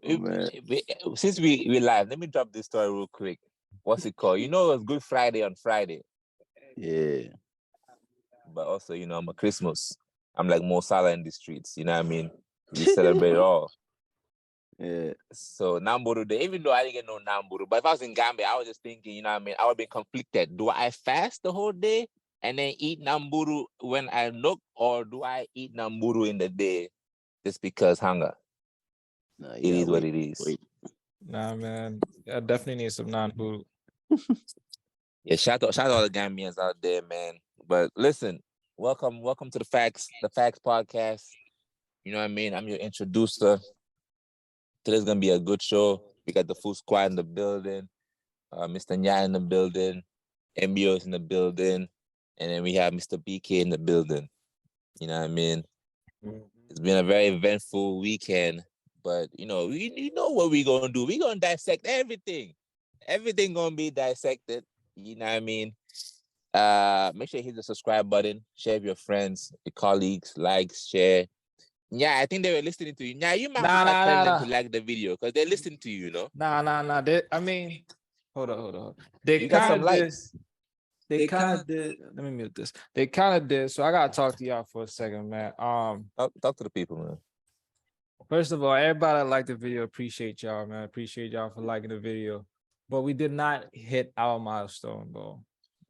man. Since we live, let me drop this story real quick. What's it called? You know, it was Good Friday on Friday. Yeah. But also, you know, I'm a Christmas. I'm like Mo Salah in the streets. You know what I mean? We celebrate it all. Yeah. So Namburu Day, even though I didn't get no Namburu, but if I was in Gambia, I was just thinking, you know what I mean? I would be conflicted. Do I fast the whole day and then eat Namburu when I look, or do I eat Namburu in the day just because hunger? Nah, It is what it is. Wait. Nah, man. I definitely need some non-food. Yeah, shout out all the Gambians out there, man. But listen, welcome to the Factz podcast. You know what I mean? I'm your introducer. Today's gonna be a good show. We got the full squad in the building, Mr. Nya in the building, MBO is in the building, and then we have Mr. BK in the building. You know what I mean? It's been a very eventful weekend, but you know what we're gonna do. We're gonna dissect everything. Everything gonna be dissected. You know what I mean? Make sure you hit the subscribe button, share with your friends, your colleagues, likes, share. Yeah, I think they were listening to you. Yeah, you might have to tell them to like the video because they're listening to you, you know? Nah. I mean, hold on. You got some likes. They kind of did. Let me mute this. They kind of did. So I gotta talk to y'all for a second, man. Talk to the people, man. First of all, everybody that liked the video, appreciate y'all, man. Appreciate y'all for liking the video. But we did not hit our milestone, bro.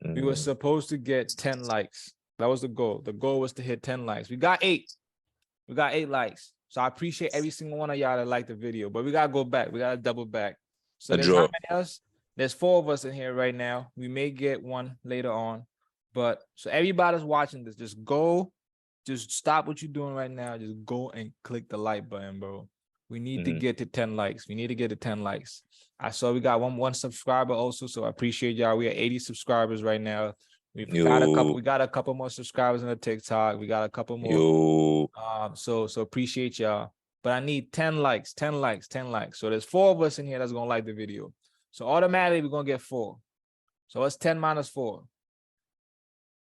We were supposed to get 10 likes. That was the goal. The goal was to hit 10 likes. We got 8. We got 8 likes. So I appreciate every single one of y'all that liked the video. But we gotta go back. We gotta double back. So there's how many of us? There's 4 of us in here right now. We may get one later on. But so everybody's watching this, just stop what you're doing right now. Just go and click the like button, bro. We need to get to 10 likes. We need to get to 10 likes. I saw we got one subscriber also, so I appreciate y'all. We are 80 subscribers right now. We got a couple more subscribers on the TikTok. We got a couple more. So appreciate y'all. But I need 10 likes. So there's 4 of us in here that's gonna like the video. So automatically we're gonna get 4. So it's 10 minus 4.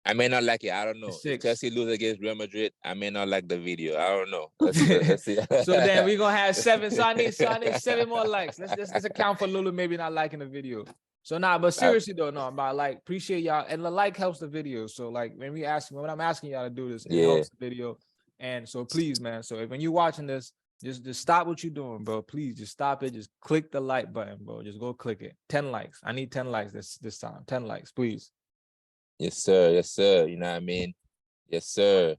I may not like it. I don't know. If Chelsea lose against Real Madrid, I may not like the video. I don't know. Let's see. So then we're gonna have 7. So I need 7 more likes. Let's account for Lulu maybe not liking the video. So but seriously though, no, about like appreciate y'all, and the like helps the video. So like when I'm asking y'all to do this, it helps the video. And so please, man. So when you're watching this, just stop what you're doing, bro. Please just stop it. Just click the like button, bro. Just go click it. 10 likes. I need 10 likes this time. 10 likes, please. Yes, sir. You know what I mean? Yes, sir.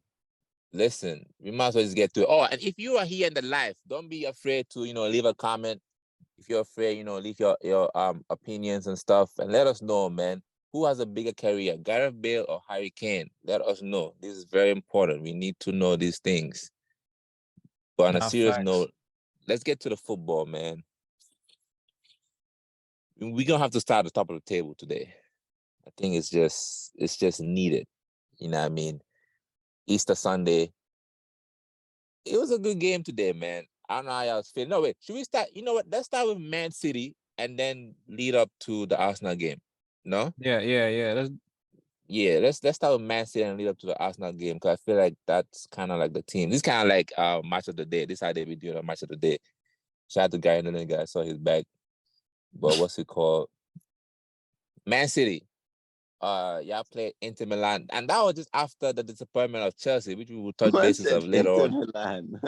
Listen, we might as well just get to it. Oh, and if you are here in the live, don't be afraid to, leave a comment. If you're afraid, leave your opinions and stuff, and let us know, man. Who has a bigger career, Gareth Bale or Harry Kane? Let us know. This is very important. We need to know these things. But on a serious note, let's get to the football, man. We're gonna have to start at the top of the table today. I think it's just needed. You know what I mean? Easter Sunday. It was a good game today, man. I don't know how y'all was feeling. No, wait. Should we start? You know what? Let's start with Man City and then lead up to the Arsenal game. No? Yeah. Let's start with Man City and lead up to the Arsenal game, because I feel like that's kind of like the team. This is kind of like match of the day. This is how they be doing a match of the day. Shout out to Gary and the guy. I saw his back. But what's it called? Man City. Y'all played Inter Milan, and that was just after the disappointment of Chelsea, which we will touch bases of later on. Milan.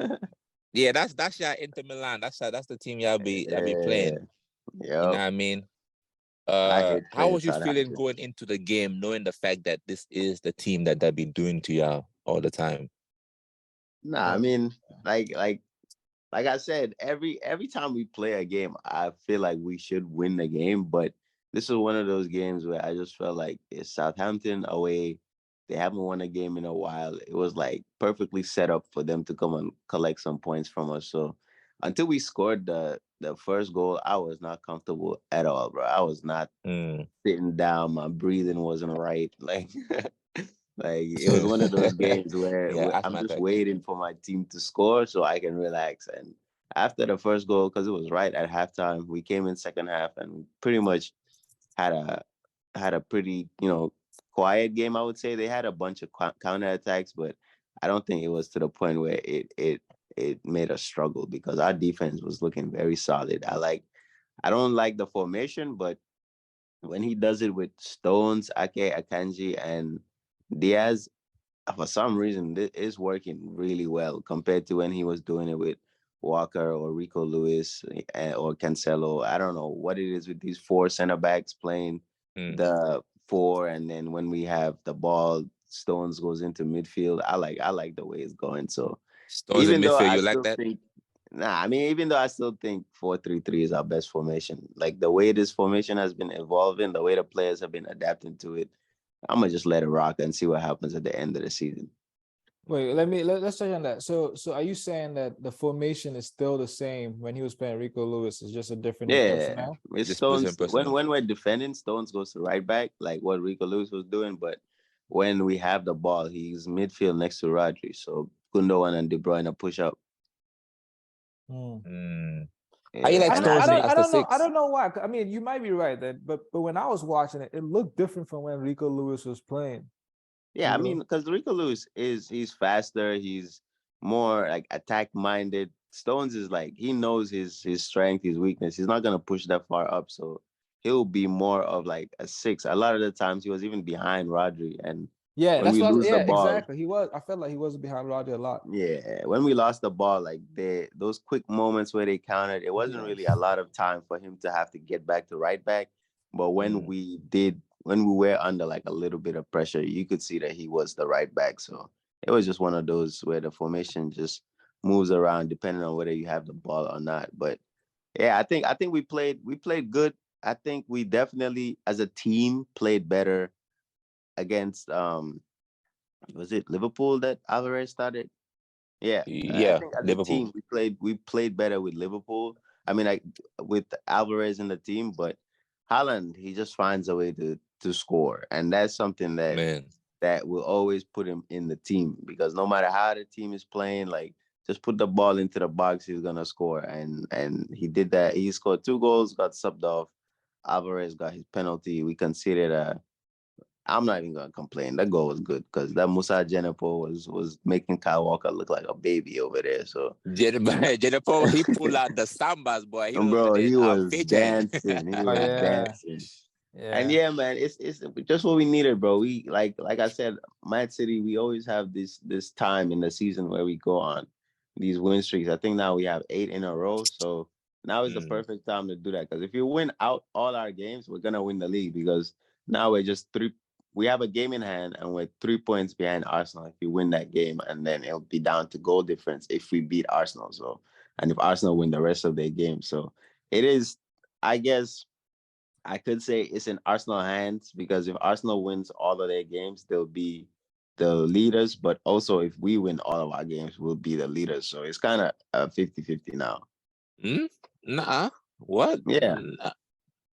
Yeah, that's your Inter Milan. That's the team y'all be playing. Yep. You know what I mean? How was you feeling going into the game, knowing the fact that this is the team that they've been doing to y'all all the time? Nah, I mean, like I said, every time we play a game, I feel like we should win the game, but this is one of those games where I just felt like it's Southampton away. They haven't won a game in a while. It was like perfectly set up for them to come and collect some points from us. So until we scored the first goal, I was not comfortable at all, bro. I was not sitting down. My breathing wasn't right. Like it was one of those games where I'm just waiting for my team to score so I can relax. And after the first goal, because it was right at halftime, we came in second half and pretty much had a pretty, quiet game, I would say. They had a bunch of counterattacks, but I don't think it was to the point where it it made us struggle because our defense was looking very solid. I don't like the formation, but when he does it with Stones, Ake, Akanji, and Diaz, for some reason, it is working really well compared to when he was doing it with Walker or Rico Lewis or Cancelo. I don't know what it is with these four center backs playing the four, and then when we have the ball, Stones goes into midfield. I like the way it's going. So Stones in even though midfield, I you like still that? think, nah, I mean, even though I still think 4-3-3 is our best formation, like the way this formation has been evolving, the way the players have been adapting to it, I'm gonna just let it rock and see what happens at the end of the season. Wait, let's touch on that. So are you saying that the formation is still the same when he was playing Rico Lewis? It's just a different Yeah, personnel? it's Just Stones. personnel. When we're defending, Stones goes to right back, like what Rico Lewis was doing. But when we have the ball, he's midfield next to Rodri. So Gundogan and De Bruyne push up. How you Yeah, like I don't, and I Stones don't, I as the don't know. I six? don't know why. I mean, you might be right that, but when I was watching it, it looked different from when Rico Lewis was playing. yeah, I mean, because Rico Lewis he's faster, he's more like attack minded. Stones is like he knows his strength, his weakness. He's not gonna push that far up, so he'll be more of like a six. A lot of the times he was even behind Rodri, and Yeah, when that's we what. lose the Yeah, ball, exactly. He was. I felt like he was behind Roger a lot. yeah, when we lost the ball, like those quick moments where they counted, it wasn't Yeah. really a lot of time for him to have to get back to right back. But when we were under like a little bit of pressure, you could see that he was the right back. So it was just one of those where the formation just moves around depending on whether you have the ball or not. But yeah, I think we played good. I think we definitely as a team played better against was it Liverpool that Alvarez started? Yeah, I Yeah, think as a Liverpool. team we played better with Liverpool. I mean, like with Alvarez in the team, but Haaland he just finds a way to score, and that's something Man. that will always put him in the team because no matter how the team is playing, like just put the ball into the box, he's gonna score, and he did that. He scored 2 goals, got subbed off. Alvarez got his penalty. We conceded a I'm not even gonna complain. That goal was good because that Musa Jenepo was making Kyle Walker look like a baby over there. So, Jennifer, he pulled out the sambas, boy. He and was over bro, there he was fidgeting. dancing. He Oh was yeah, dancing. And yeah. yeah, man, it's just what we needed, bro. We like I said, Man City. We always have this time in the season where we go on these win streaks. I think now we have 8 in a row. So now is the perfect time to do that. Because if you win out all our games, we're gonna win the league. Because now we're just three. We have a game in hand, and we're 3 points behind Arsenal. If we win that game, and then it'll be down to goal difference if we beat Arsenal. So, and if Arsenal win the rest of their games, so it is. I guess I could say it's in Arsenal hands because if Arsenal wins all of their games, they'll be the leaders. But also, if we win all of our games, we'll be the leaders. So it's kind of a 50-50 now. Nah. What? Yeah. Nah.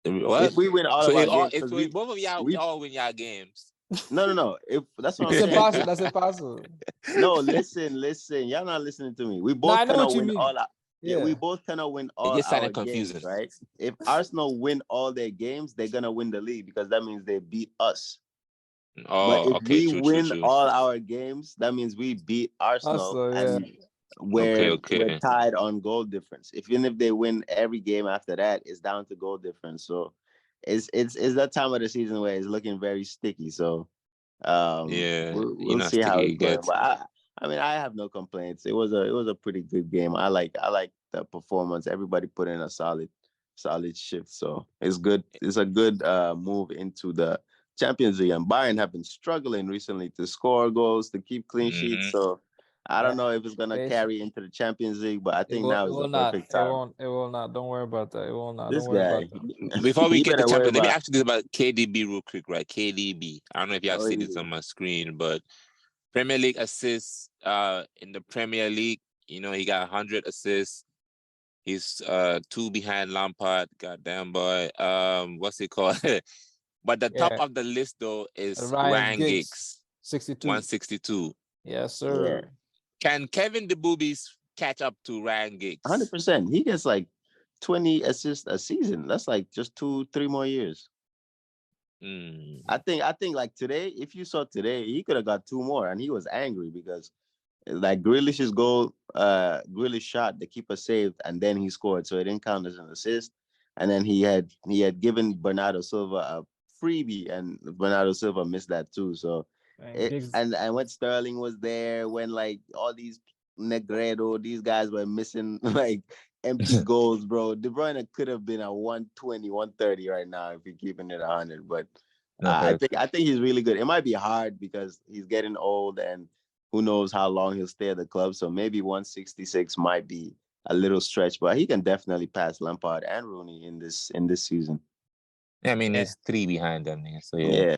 If What? we win all So of if our all games, if because so if both of y'all we all win y'all games. no. If that's what I'm That's saying. impossible. That's impossible. No, listen. Y'all not listening to me. We No, I both know cannot what you win mean. all our, yeah, we Yeah. both cannot win It all just our sounded games, confusing. right? If Arsenal win all their games, they're gonna win the league because that means they beat us. But Oh, if okay, we true. win all our games, that means we beat Arsenal Also, yeah. and Okay, we're okay. tied on goal difference. Even if they win every game after that, it's down to goal difference. So it's that time of the season where it's looking very sticky. So Yeah, you're we'll not see how sticky, it's you going. get. But I mean I have no complaints. It was a pretty good game. I like the performance. Everybody put in a solid shift. So it's good. It's a good move into the Champions League. And Bayern have been struggling recently to score goals, to keep clean sheets. So I Yeah. don't know if it's gonna They carry into the Champions League, but I It think will. now It is the will not. perfect It time. won't. It will not. Don't worry about that. It will not. Don't This worry guy, about that. Before we you get to better worry champion, let me about. ask you this about KDB real quick, right? KDB. I don't know if y'all Oh, see this on my screen, but Premier League assists in the Premier League, he got 100 assists. He's 2 behind Lampard. Goddamn boy. What's it called? But the top Yeah. of the list though is Ryan Ryan Giggs, Giggs, 62. 162. Yes, yeah, sir. Can Kevin the Boobies catch up to Ryan Giggs? 100%. He gets like 20 assists a season. That's like just 2-3 more years. Mm. I think like today, if you saw today, he could have got 2 more, and he was angry because like Grealish's goal, Grealish shot, the keeper saved, and then he scored, so it didn't count as an assist. And then he had given Bernardo Silva a freebie, and Bernardo Silva missed that too. So, And Giggs, and when Sterling was there, when like all these Negredo, these guys were missing like empty goals, bro. De Bruyne could have been a 120, 130 right now if you're keeping it 100. But No, I think he's really good. It might be hard because he's getting old, and who knows how long he'll stay at the club. So maybe 166 might be a little stretch, but he can definitely pass Lampard and Rooney in this season. yeah, I mean, yeah, there's 3 behind them. So Yeah.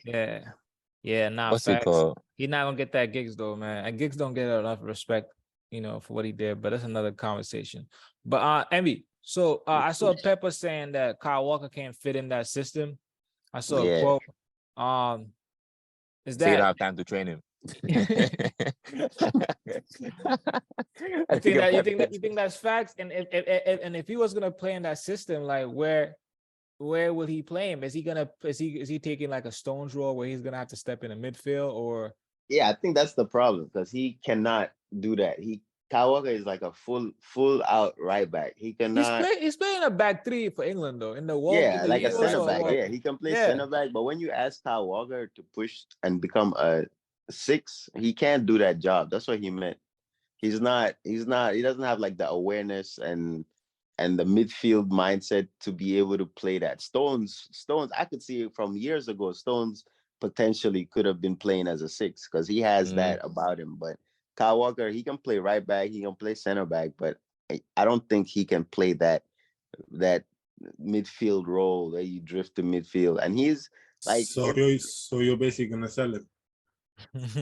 yeah. Nah, What's it facts. called? He's not gonna get that Giggs though, man. And Giggs don't get enough respect, for what he did. But that's another conversation. But Envy. So I saw Pepper saying that Kyle Walker can't fit in that system. I saw a Yeah. quote. Is So you don't that have time to train him. you think that's facts? And if he was gonna play in that system, like where will he play him? Is he taking like a Stones role where he's gonna have to step in the midfield, or Yeah, I think that's the problem because he cannot do that. Kyle Walker is like a full out right back. He cannot. he's playing a back three for England though in the World Yeah, in the like a Euros center or back. what? Yeah, he can play Yeah. center back. But when you ask Kyle Walker to push and become a 6, he can't do that job. That's what he meant. He's not. He doesn't have like the awareness and the midfield mindset to be able to play that. Stones. I could see it from years ago. Stones potentially could have been playing as a 6 because he has that about him. But Kyle Walker, he can play right back. He can play center back. But I don't think he can play that midfield role where you drift to midfield. And he's like, So you're basically gonna sell it.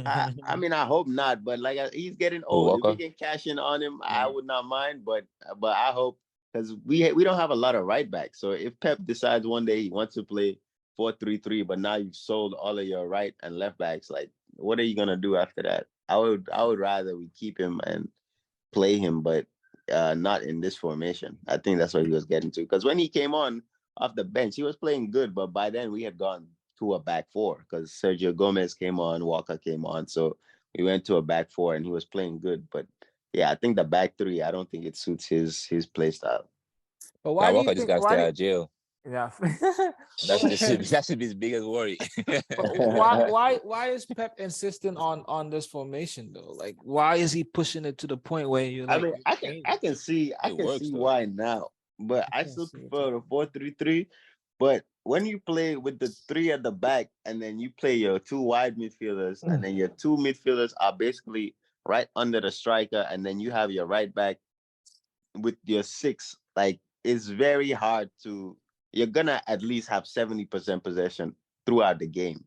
I mean, I hope not, but like he's getting old. If we can cash in on him, I would not mind. But I hope because we don't have a lot of right backs. So if Pep decides one day he wants to play 4-3-3, but now you've sold all of your right and left backs, like what are you gonna do after that? I would rather we keep him and play him, but not in this formation. I think that's what he was getting to. Because when he came on off the bench, he was playing good, but by then we had gone to a back 4 because Sergio Gomez came on, Walker came on, so we went to a back 4 and he was playing good. But yeah, I think the back 3, I don't think it suits his play style. But why do you Walker just think? got to stay out of jail. Yeah. That should be his biggest worry. But why is Pep insisting on this formation though? Like, why is he pushing it to the point where you like? I mean, I can see why now, but I still prefer the 4-3-3. But when you play with the 3 at the back and then you play your 2 wide midfielders and then your 2 midfielders are basically right under the striker, and then you have your right back with your 6, like it's very hard to. You're gonna at least have 70% possession throughout the game,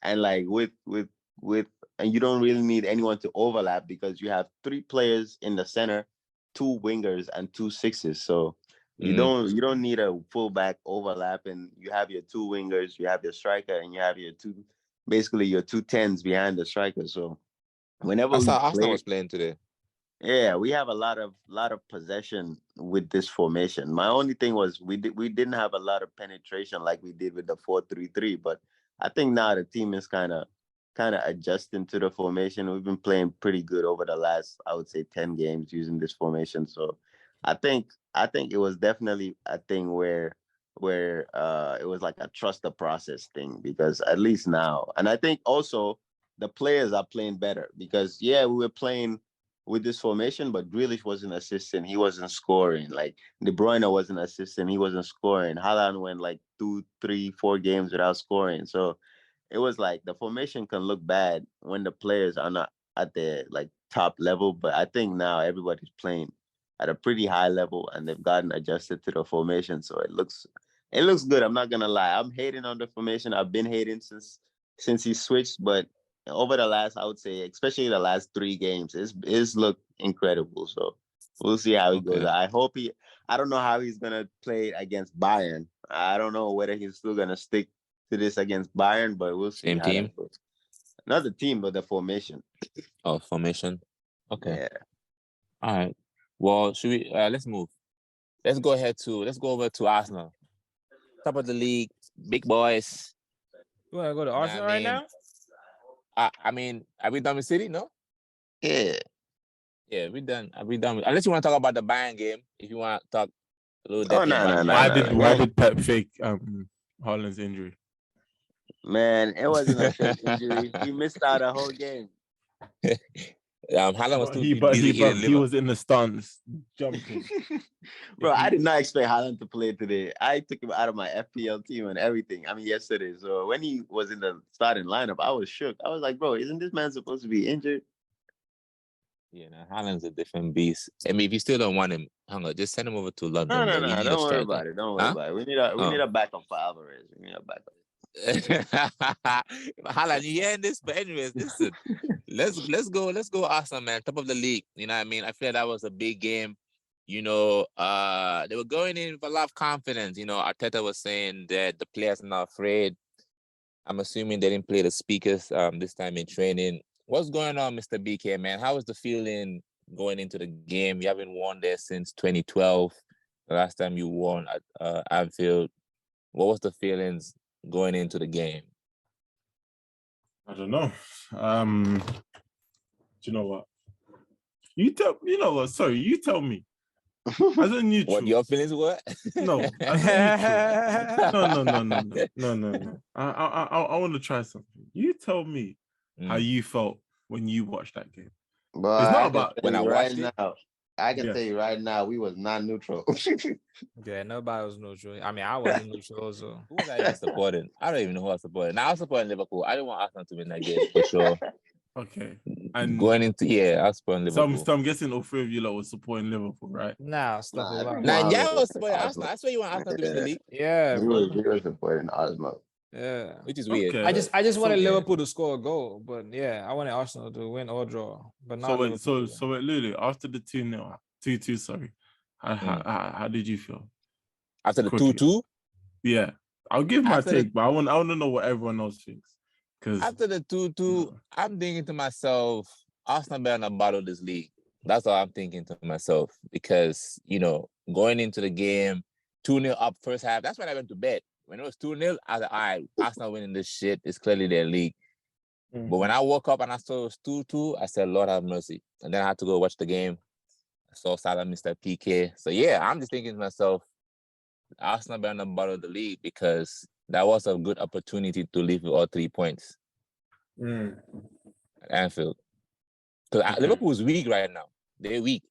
and like with and you don't really need anyone to overlap because you have 3 players in the center, 2 wingers, and 2 6s. So you don't need a fullback overlap, and you have your 2 wingers, you have your striker, and you have your 2 10s behind the striker. So whenever Arsenal was playing today. Yeah, we have a lot of possession with this formation. My only thing was we didn't have a lot of penetration like we did with the 4-3-3, but I think now the team is kind of adjusting to the formation. We've been playing pretty good over the last, I would say, 10 games using this formation. So I think it was definitely a thing where it was like a trust the process thing, because at least now, and I think also the players are playing better because we were playing with this formation, but Grealish wasn't assisting. He wasn't scoring. Like De Bruyne wasn't assisting. He wasn't scoring. Haaland went like 2, 3, 4 games without scoring. So it was like the formation can look bad when the players are not at their like top level. But I think now everybody's playing at a pretty high level and they've gotten adjusted to the formation. So it looks good. I'm not gonna lie. I'm hating on the formation. I've been hating since he switched, but over the last, I would say, especially the last 3 games, it's looked incredible. So we'll see how he goes. I don't know how he's gonna play against Bayern. I don't know whether he's still gonna stick to this against Bayern, but we'll see. Same team? Not the team, but the formation. Oh, formation. Okay. Yeah. All right. Well, should we? Let's move. Let's go over to Arsenal. Top of the league, big boys. You want to go to Arsenal right now? I mean, are we done with City? No. Yeah. Yeah, we done. We done. Unless you want to talk about the Bayern game. If you want to talk a little Oh, different. no. Why did Pep fake Haaland's injury? Man, it wasn't a fake injury. He missed out a whole game. Haaland was too busy hitting he was in the stance jumping. Bro, I did not expect Haaland to play today. I took him out of my FPL team and everything. I mean, yesterday. So when he was in the starting lineup, I was shook. I was like, bro, isn't this man supposed to be injured? Yeah, no, Haaland's a different beast. I mean, if you still don't want him, hang on, just send him over to London. No. We need Don't a worry striker. about it. Don't worry about it. We need a backup for Alvarez. We need a backup. Haaland, you hearing this? But anyways, listen, let's go Arsenal, man. Top of the league. You know what I mean? I feel that was a big game. You know, they were going in with a lot of confidence. You know, Arteta was saying that the players are not afraid. I'm assuming they didn't play the speakers this time in training. What's going on, Mr. BK, man? How was the feeling going into the game? You haven't won there since 2012. The last time you won at Anfield. What was the feelings going into the game? I don't know. Do you know what? You know what? Sorry, you tell me. As a neutral. What your feelings were? No, as a neutral. No. I want to try something. You tell me how you felt when you watched that game. But it's not about when I watched it. I can tell you right now, we was not neutral. Yeah, nobody was neutral. I mean, I wasn't neutral also. Who was I even supporting? I don't even know who I supported. Now I was supporting Liverpool. I didn't want Arsenal to win that game for sure. Okay. And going into I was supporting Liverpool. So I'm guessing all three of you lot was supporting Liverpool, right? Nah, stop it. Nah, was supporting Arsenal. I swear you want Arsenal to win the league. Yeah, we were supporting Arsenal. Yeah, which is weird. Okay. I just wanted Liverpool to score a goal, but yeah, I wanted Arsenal to win or draw. But not so Lulu, after the 2-2, sorry, how did you feel after the 2-2? Yeah, I'll give my take, but I want to know what everyone else thinks. Because after the 2-2, I'm thinking to myself, Arsenal better not bottle this league. That's all I'm thinking to myself, because going into the game 2-0 up first half, that's when I went to bed. When it was 2-0, I was like, all right, Arsenal winning this shit. It's clearly their league. But when I woke up and I saw it was 2-2, I said, Lord have mercy. And then I had to go watch the game. I saw Salah Mr. PK. So yeah, I'm just thinking to myself, Arsenal better not bottle the league, because that was a good opportunity to leave with all 3 points at Anfield. Because Liverpool's weak right now. They're weak.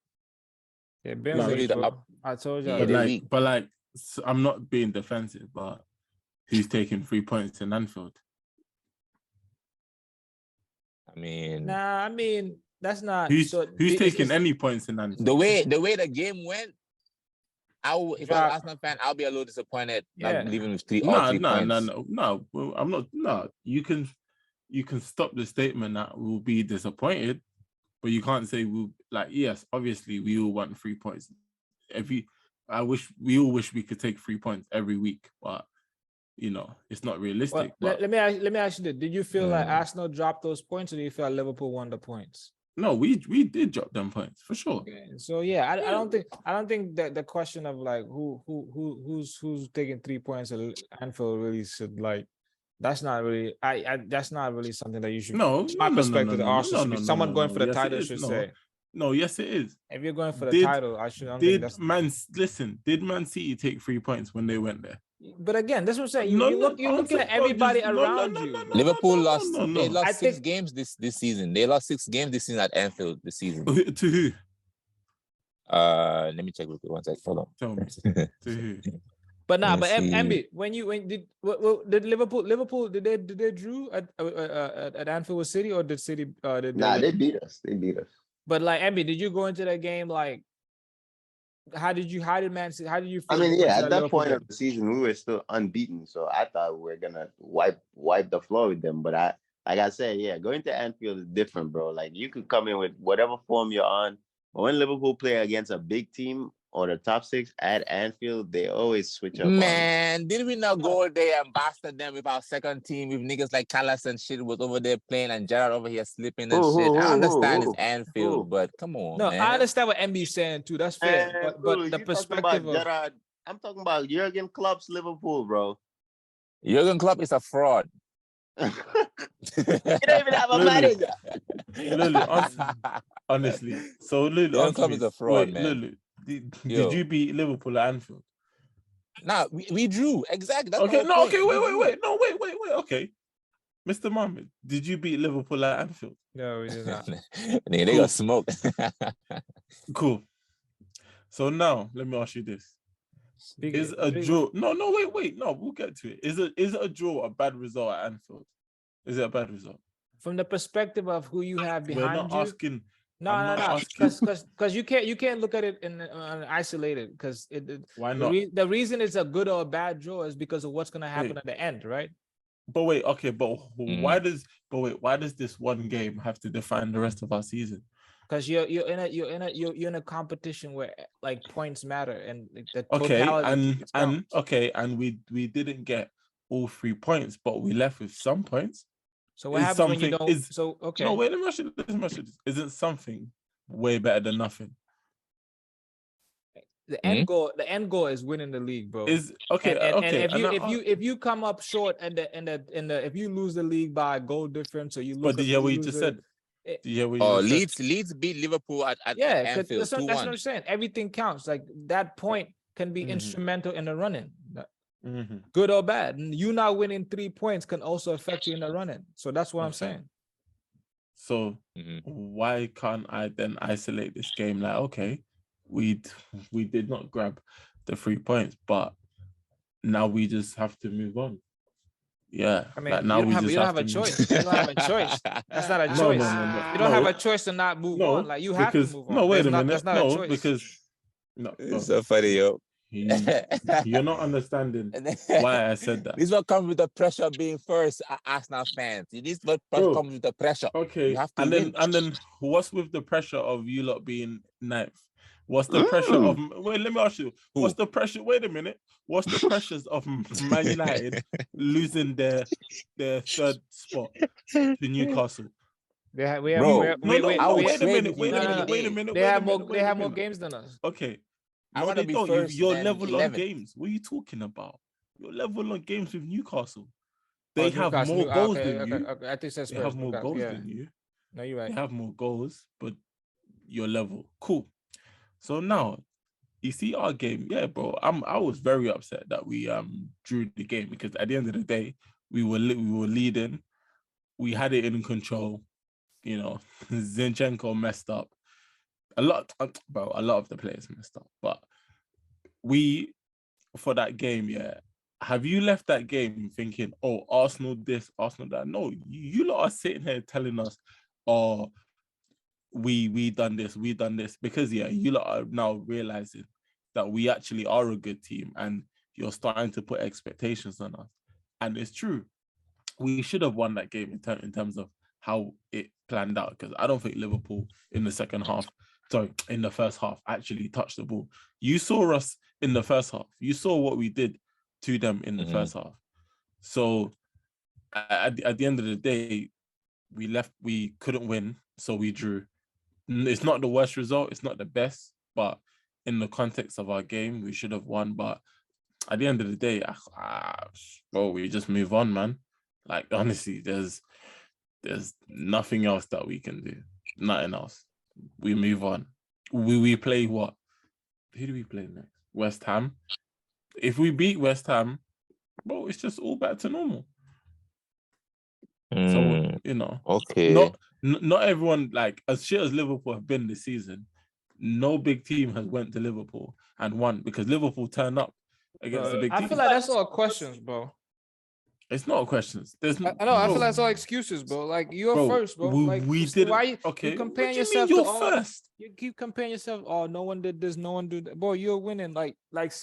They've been weak, I told you. But I'm not being defensive, but who's taking 3 points in Anfield? I mean, that's not. Who's taking any points in Anfield? The way the game went, if I was an Arsenal fan, I'll be a little disappointed not leaving with 3 points. No. Well, I'm not. No, you can stop the statement that we'll be disappointed, but you can't say we'll yes, obviously we all want 3 points. We all wish we could take 3 points every week, but it's not realistic. Well, let me ask you this: did you feel like Arsenal dropped those points, or do you feel like Liverpool won the points? No, we did drop them points for sure. Okay. So yeah, I don't think that the question of who's taking 3 points at Anfield really should that's not really that's not really something that you should. My perspective, Arsenal. Someone going for the title should say. No, yes, it is. If you're going for the title, I should. Did Man City take 3 points when they went there? But again, that's what I'm saying. You're looking at everybody around you. Liverpool lost. They lost 6 games this season. They lost 6 games this season at Anfield this season. To who? Let me check with you one second. Hold on. Tell me. To who? But Embi, did Liverpool did they drew at Anfield with City, or did City? They beat us. But Embi, did you go into that game how did Man City? How did you feel? I mean, at that point of the season, we were still unbeaten, so I thought we were gonna wipe the floor with them. But like I said, going to Anfield is different, bro. You could come in with whatever form you're on. But when Liverpool play against a big team or the top 6 at Anfield, they always switch up. Man, did we not go there and bastard them with our second team with niggas like Callas and shit was over there playing and Gerrard over here sleeping and shit? I understand it's Anfield, but come on, man. I understand what MB's saying too. That's fair. But the perspective of Gerrard, I'm talking about Jurgen Klopp's Liverpool, bro. Jurgen Klopp is a fraud. You don't even have a manager. Lulu, honestly. So Lulu, Young Club is a fraud, man. Lulu, did you beat Liverpool at Anfield? Nah, we drew. Exactly. That's Okay, the no, whole okay, point. wait. No, wait. Okay. Mr. Mohammed, did you beat Liverpool at Anfield? No, we did not. Nigga, they got smoked. Cool. So now let me ask you this. Is a draw? No, wait. No, we'll get to it. Is it a draw a bad result at Anfield? Is it a bad result? From the perspective of who you have behind We're not you. asking. No. Because you can't look at it in isolated. Because why not? The reason it's a good or a bad draw is because of what's gonna happen at the end, right? But wait, okay, but why does this one game have to define the rest of our season? Because you're in a competition where like points matter and the totality. And we didn't get all 3 points, but we left with some points. So what happens when you don't? No, wait, let me ask you this. Isn't something way better than nothing? The end goal is winning the league, bro. And if you come up short and if you lose the league by a goal difference, or you lose. But did you hear what you just said? Leeds beat Liverpool at Anfield. That's what I'm saying. Everything counts. Like that point can be instrumental in the running. Good or bad. You not winning 3 points can also affect you in the running. So that's what I'm saying. So why can't I then isolate this game? Like, okay, we did not grab the 3 points, but now we just have to move on. Yeah, I mean, like now you don't have a choice. You don't have a choice. That's not a choice. No. You don't have a choice to not move on. Like you have to move on. No, wait a minute. That's not a choice. Because it's so funny, yo. You're not understanding why I said that. This what comes with the pressure of being first, Arsenal fans. This what comes with the pressure. Okay, you have to and then what's with the pressure of you lot being ninth? What's the pressure of? Wait, let me ask you. What's the pressure? Wait a minute. What's the pressures of Man United losing their third spot to Newcastle? Wait a minute. They have more games than us. Okay. I want to be first. You're level on games. What are you talking about? You're level on games with Newcastle. They have more goals than you. I think that's they have more goals than you. No, you're right. They have more goals, but you're level. Cool. So now, you see our game. Yeah, bro. I was very upset that we drew the game because at the end of the day, we were leading. We had it in control. You know, Zinchenko messed up. A lot of the players messed up, but for that game, yeah. Have you left that game thinking, oh, Arsenal this, Arsenal that? No, you lot are sitting here telling us, oh, we done this, because yeah, you lot are now realizing that we actually are a good team, and you're starting to put expectations on us, and it's true. We should have won that game in terms of how it planned out, because I don't think Liverpool in the first half actually touched the ball. You saw us in the first half. You saw what we did to them in the first half. So at the end of the day, we couldn't win, so we drew. It's not the worst result. It's not the best, but in the context of our game, we should have won. But at the end of the day, we just move on, man. Like, honestly, there's nothing else that we can do. Nothing else. We move on. We play what? Who do we play next? West Ham. If we beat West Ham, bro, it's just all back to normal. So, you know, okay. Not everyone, like, as shit as Liverpool have been this season, no big team has went to Liverpool and won, because Liverpool turned up against the big team. I feel like that's all questions, bro. It's not questions. I feel like it's all excuses, bro. Like, you're first, bro. We did. Why you comparing yourself to first? You keep comparing yourself. Oh, no one did this. No one did that. Boy, you're winning. Let me ask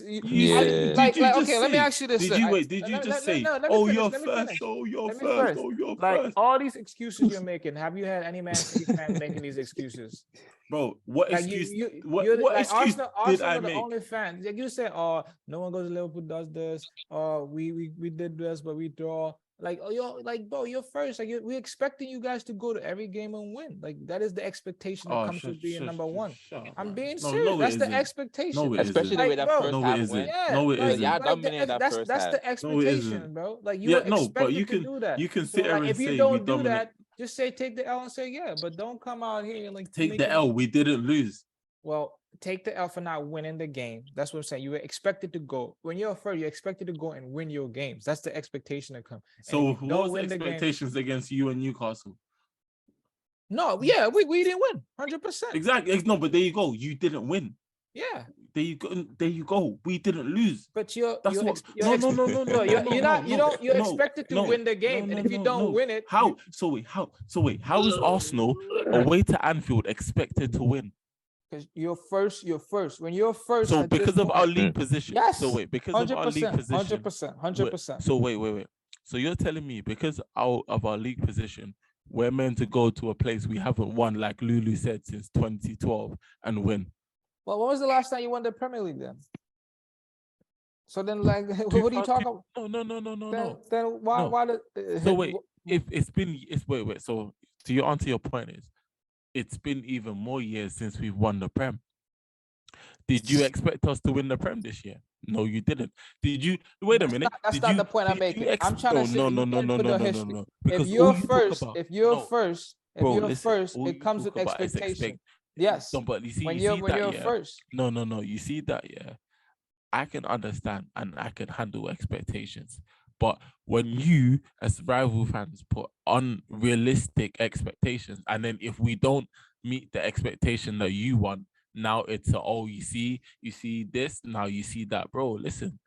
you this. Did you just say, oh, you're first. Oh, you're first. Oh, you're first. Like, all these excuses you're making, have you had any Man City fan making these excuses? Bro, what excuse? What excuse Arsenal did I are the make? only fans. Like, you say, oh, no one goes to Liverpool, does this. Oh, we did this, but we draw. Like, oh, bro, you're first. Like, we're expecting you guys to go to every game and win. Like, that is the expectation that comes with being number one. I'm being serious. That's the expectation. No, it Especially the way that first No, half it isn't. went. Yeah, No, it like, isn't. Y'all like dominated that that's first that's half. the expectation, bro. Like, you are expected to do that. You can So, sit there like, and if you say we don't do dominate. that, just say take the L and say yeah, but don't come out here and like Take the L. We didn't lose. Well, take the L for not winning the game. That's what I'm saying. You were expected to go. When you're first, you're expected to go and win your games. That's the expectation to come. So what was the expectations against you and Newcastle? No, yeah, we didn't win 100%. Exactly. No, but there you go. You didn't win. Yeah. There you go. We didn't lose. But You're expected to win the game, and if you don't win it, how? So wait, how is Arsenal away to Anfield expected to win? Because you're first. When you're first, so because of our league position. Yes. So wait, because of our league position. 100%. So wait. So you're telling me because of our league position, we're meant to go to a place we haven't won, like Lulu said, since 2012 and win. Well, when was the last time you won the Premier League then? So then, like, what are you talking about? No. Then why the? So wait, wait. So to your answer, your point is, it's been even more years since we've won the Prem. Did you expect us to win the Prem this year? No, you didn't. Did you? Wait a minute. That's not the point I'm making. I'm trying to say no. If you're first, it comes with expectation. Yes. No, but you see, when you're first. No. You see that, yeah. I can understand and I can handle expectations. But when you, as rival fans, put unrealistic expectations, and then if we don't meet the expectation that you want, now it's you see this, now you see that. Bro, listen,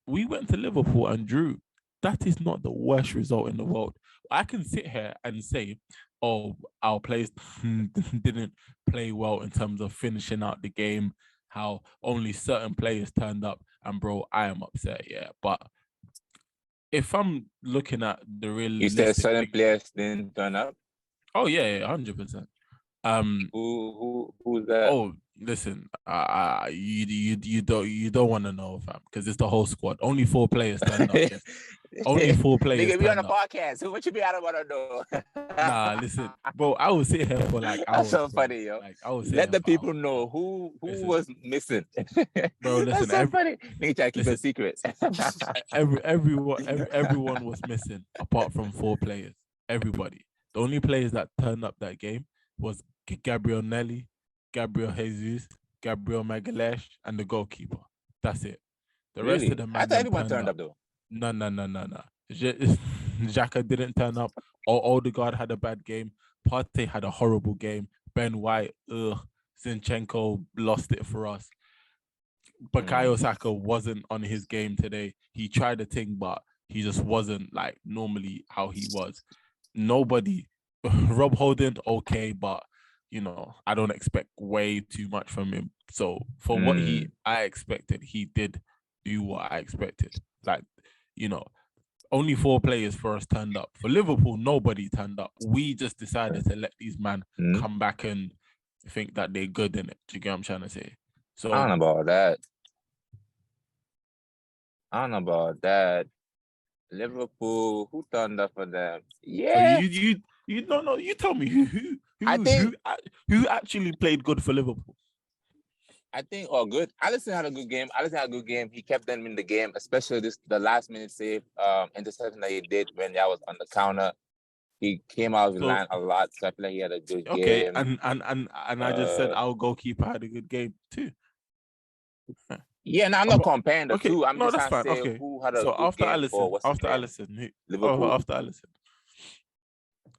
we went to Liverpool and drew. That is not the worst result in the world. I can sit here and say, oh, our players didn't play well in terms of finishing out the game, how only certain players turned up, and bro, I am upset, yeah. But if I'm looking at the real, you said certain players didn't turn up. Oh yeah, 100%. Who's that? Oh, listen, you don't want to know, fam, because it's the whole squad. Only 4 players turned up. Yeah. Only 4 players. Nigga, we on a podcast. What you be? I don't want to know. Nah, listen, bro. I will sit here for like hours. That's so funny, yo. Like, I will let the people know who was missing. Bro, listen. That's so funny. Need to keep a secret. Everyone was missing apart from 4 players. Everybody. The only players that turned up that game was Gabriel Nelly, Gabriel Jesus, Gabriel Magalhaes, and the goalkeeper. That's it. The rest of the man. I thought everyone turned up though. No. Xhaka didn't turn up. Odegaard had a bad game. Partey had a horrible game. Ben White, Zinchenko lost it for us. Bukayo Saka wasn't on his game today. He tried a thing, but he just wasn't like normally how he was. Nobody. Rob Holding, okay, but you know, I don't expect way too much from him. So for what I expected, he did do what I expected. Like, you know, only 4 players for us turned up. For Liverpool, nobody turned up. We just decided to let these men come back and think that they're good in it. Do you get what I'm trying to say? So I don't know about that. Liverpool, who turned up for them? Yeah. So you don't know. You tell me who actually played good for Liverpool. I think good. Alisson had a good game. He kept them in the game, especially the last minute save, interception that he did when y'all was on the counter. He came out of the line a lot, so I feel like he had a good game. Okay, and I just said our goalkeeper had a good game too. Yeah, no, I'm not comparing the two. I'm just that's trying to fine. say who had a good after game. After Alisson, Liverpool. After Alisson,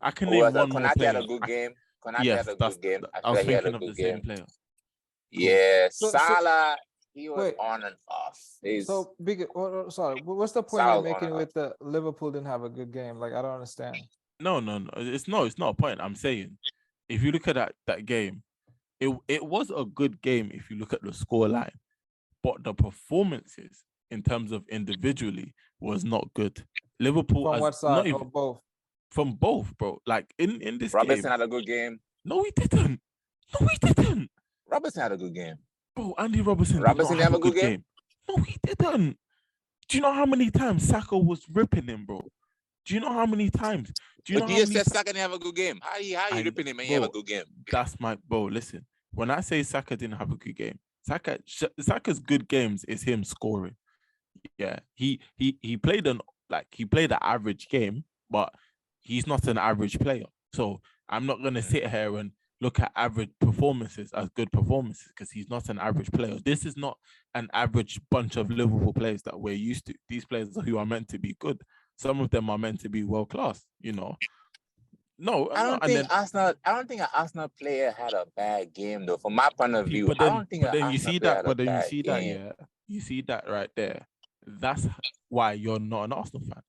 I can name one more Konate player. had a good game. Yes, I was thinking of the same player. Yeah, Salah, he was on and off. Sorry, what's the point you're making with the Liverpool didn't have a good game? Like, I don't understand. No. It's not a point. I'm saying, if you look at that game, it was a good game if you look at the scoreline, but the performances in terms of individually was not good. Liverpool from what side? Or both? From both, bro. Like in this Robertson game, had a good game. No, he didn't. Robertson had a good game. Bro, Andy Robertson did have a good game? No, he didn't. Do you know how many times Saka was ripping him, bro? Do you know how many times? Do you But know you how just many said Saka didn't have a good game. How you ripping him and he have a good game? That's my bro. Listen, when I say Saka didn't have a good game, Saka's good games is him scoring. Yeah, he played an average game, but he's not an average player. So I'm not gonna sit here and look at average performances as good performances because he's not an average player. This is not an average bunch of Liverpool players that we're used to. These players who are meant to be good. Some of them are meant to be world class. You know. No, I don't think an Arsenal player had a bad game though. From my point of view, I don't think an Arsenal player had a bad game. Yeah, you see that right there. That's why you're not an Arsenal fan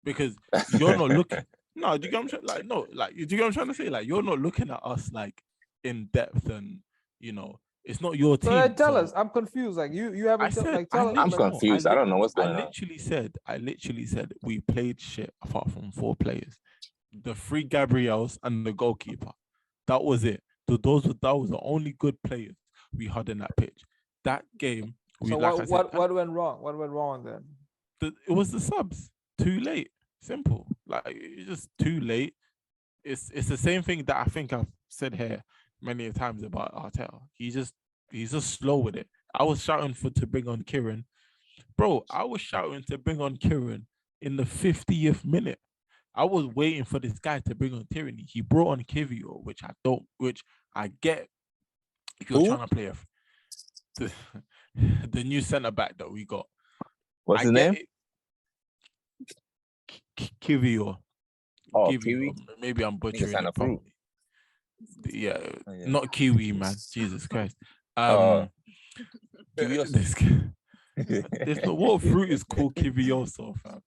because you're not looking. No, do you get what I'm trying? Like, no, like, do you get what I'm trying to say? Like, you're not looking at us like in depth, and you know, it's not your team. So tell us, I'm confused. Like you haven't tell us. I'm confused. I don't know what's going on. I literally said we played shit apart from 4 players. The 3 Gabriels and the goalkeeper. That was it. That was the only good players we had in that pitch. That game. What went wrong? What went wrong then? It was the subs. Too late. Simple. Like it's just too late. It's the same thing that I think I've said here many times about Arteta. He's just slow with it. I was shouting to bring on Kieran. Bro, I was shouting to bring on Kieran in the 50th minute. I was waiting for this guy to bring on Tyranny. He brought on Kivio, which I get if you're trying to play the new centre back that we got. What's his name? Kivio. Oh, Kiwi? Maybe I'm butchering it probably. Yeah, not Kiwi, man. Jesus Christ. What fruit is called Kivioso, fam?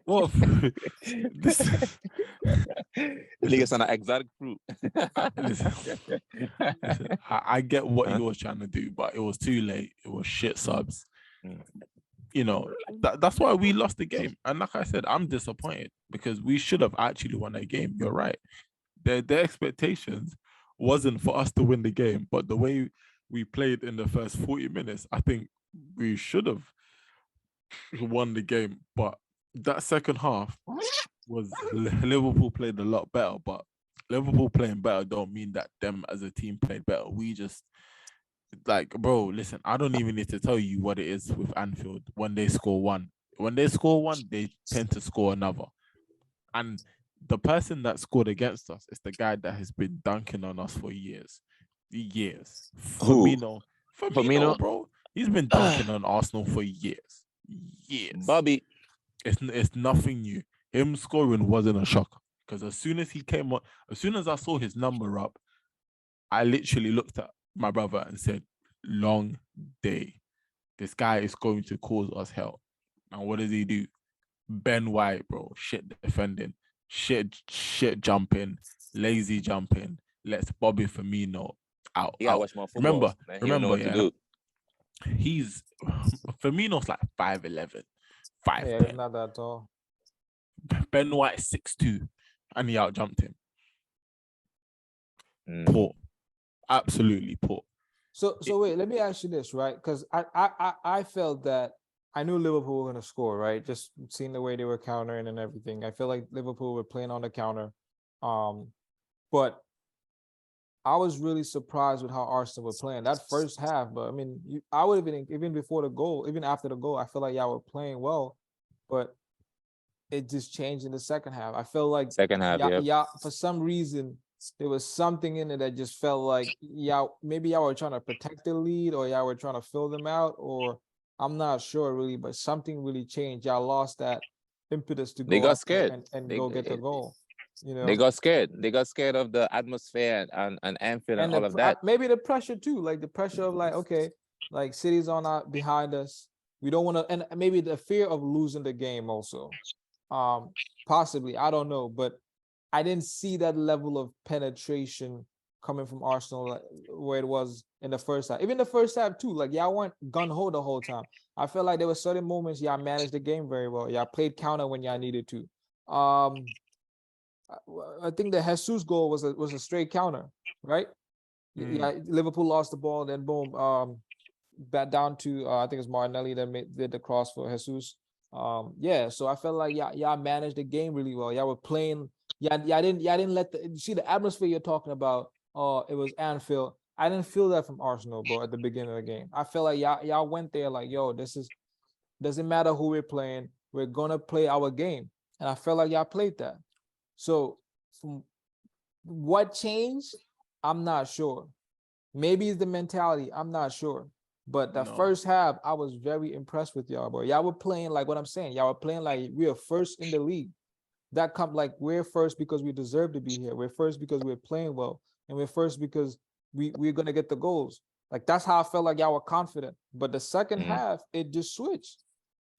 What fruit? Niggas on an exotic fruit. Listen, I get what he was trying to do, but it was too late. It was shit subs. You know, that's why we lost the game. And like I said, I'm disappointed because we should have actually won that game. You're right. Their expectations wasn't for us to win the game, but the way we played in the first 40 minutes, I think we should have won the game. But that second half was Liverpool played a lot better, but Liverpool playing better don't mean that them as a team played better. We just, like, bro, listen, I don't even need to tell you what it is with Anfield. When they score one, they tend to score another. And the person that scored against us is the guy that has been dunking on us for years. Firmino, bro. He's been dunking on Arsenal for years. Bobby. It's nothing new. Him scoring wasn't a shocker because as soon as he came on, as soon as I saw his number up, I literally looked at my brother and said, long day. This guy is going to cause us hell. And what does he do? Ben White, bro. Shit defending. Shit jumping. Lazy jumping. Let's Bobby Firmino out. Yeah, watch more football. Remember, yeah. He's Firmino's like 5'11", 5'10". Yeah, not that tall. Ben White 6'2", and he out jumped him. Poor, absolutely poor. So wait, let me ask you this, right? Because I felt that I knew Liverpool were going to score, right? Just seeing the way they were countering and everything. I feel like Liverpool were playing on the counter, but I was really surprised with how Arsenal were playing that first half. But I mean, I would have been even before the goal, even after the goal. I feel like y'all were playing well, but it just changed in the second half. I feel like second half, y'all for some reason there was something in it that just felt like maybe y'all were trying to protect the lead, or y'all were trying to fill them out, or I'm not sure really, but something really changed. Y'all lost that impetus to go. They got scared and go get the goal. You know, they got scared. They got scared of the atmosphere and Anfield and all of that. Maybe the pressure too, like the pressure of like, okay, like City's on behind us. We don't want to, and maybe the fear of losing the game also. Possibly, I don't know, but I didn't see that level of penetration coming from Arsenal where it was in the first half. Even the first half too, like y'all weren't gun-ho the whole time. I felt like there were certain moments y'all managed the game very well. Y'all played counter when y'all needed to. I think the Jesus goal was a straight counter, right? Yeah, Liverpool lost the ball, then boom, back down to I think it's Martinelli that did the cross for Jesus. Yeah, so I felt like y'all managed the game really well. Y'all were playing. Y'all didn't let you see the atmosphere you're talking about. It was Anfield. I didn't feel that from Arsenal, bro. At the beginning of the game, I felt like y'all went there like, yo, doesn't matter who we're playing. We're gonna play our game, and I felt like y'all played that. So, from what changed, I'm not sure. Maybe it's the mentality. I'm not sure. But the first half, I was very impressed with y'all, bro. Y'all were playing like what I'm saying. Y'all were playing like we are first in the league. That come like we're first because we deserve to be here. We're first because we're playing well, and we're first because we're gonna get the goals. Like that's how I felt like y'all were confident. But the second half, it just switched.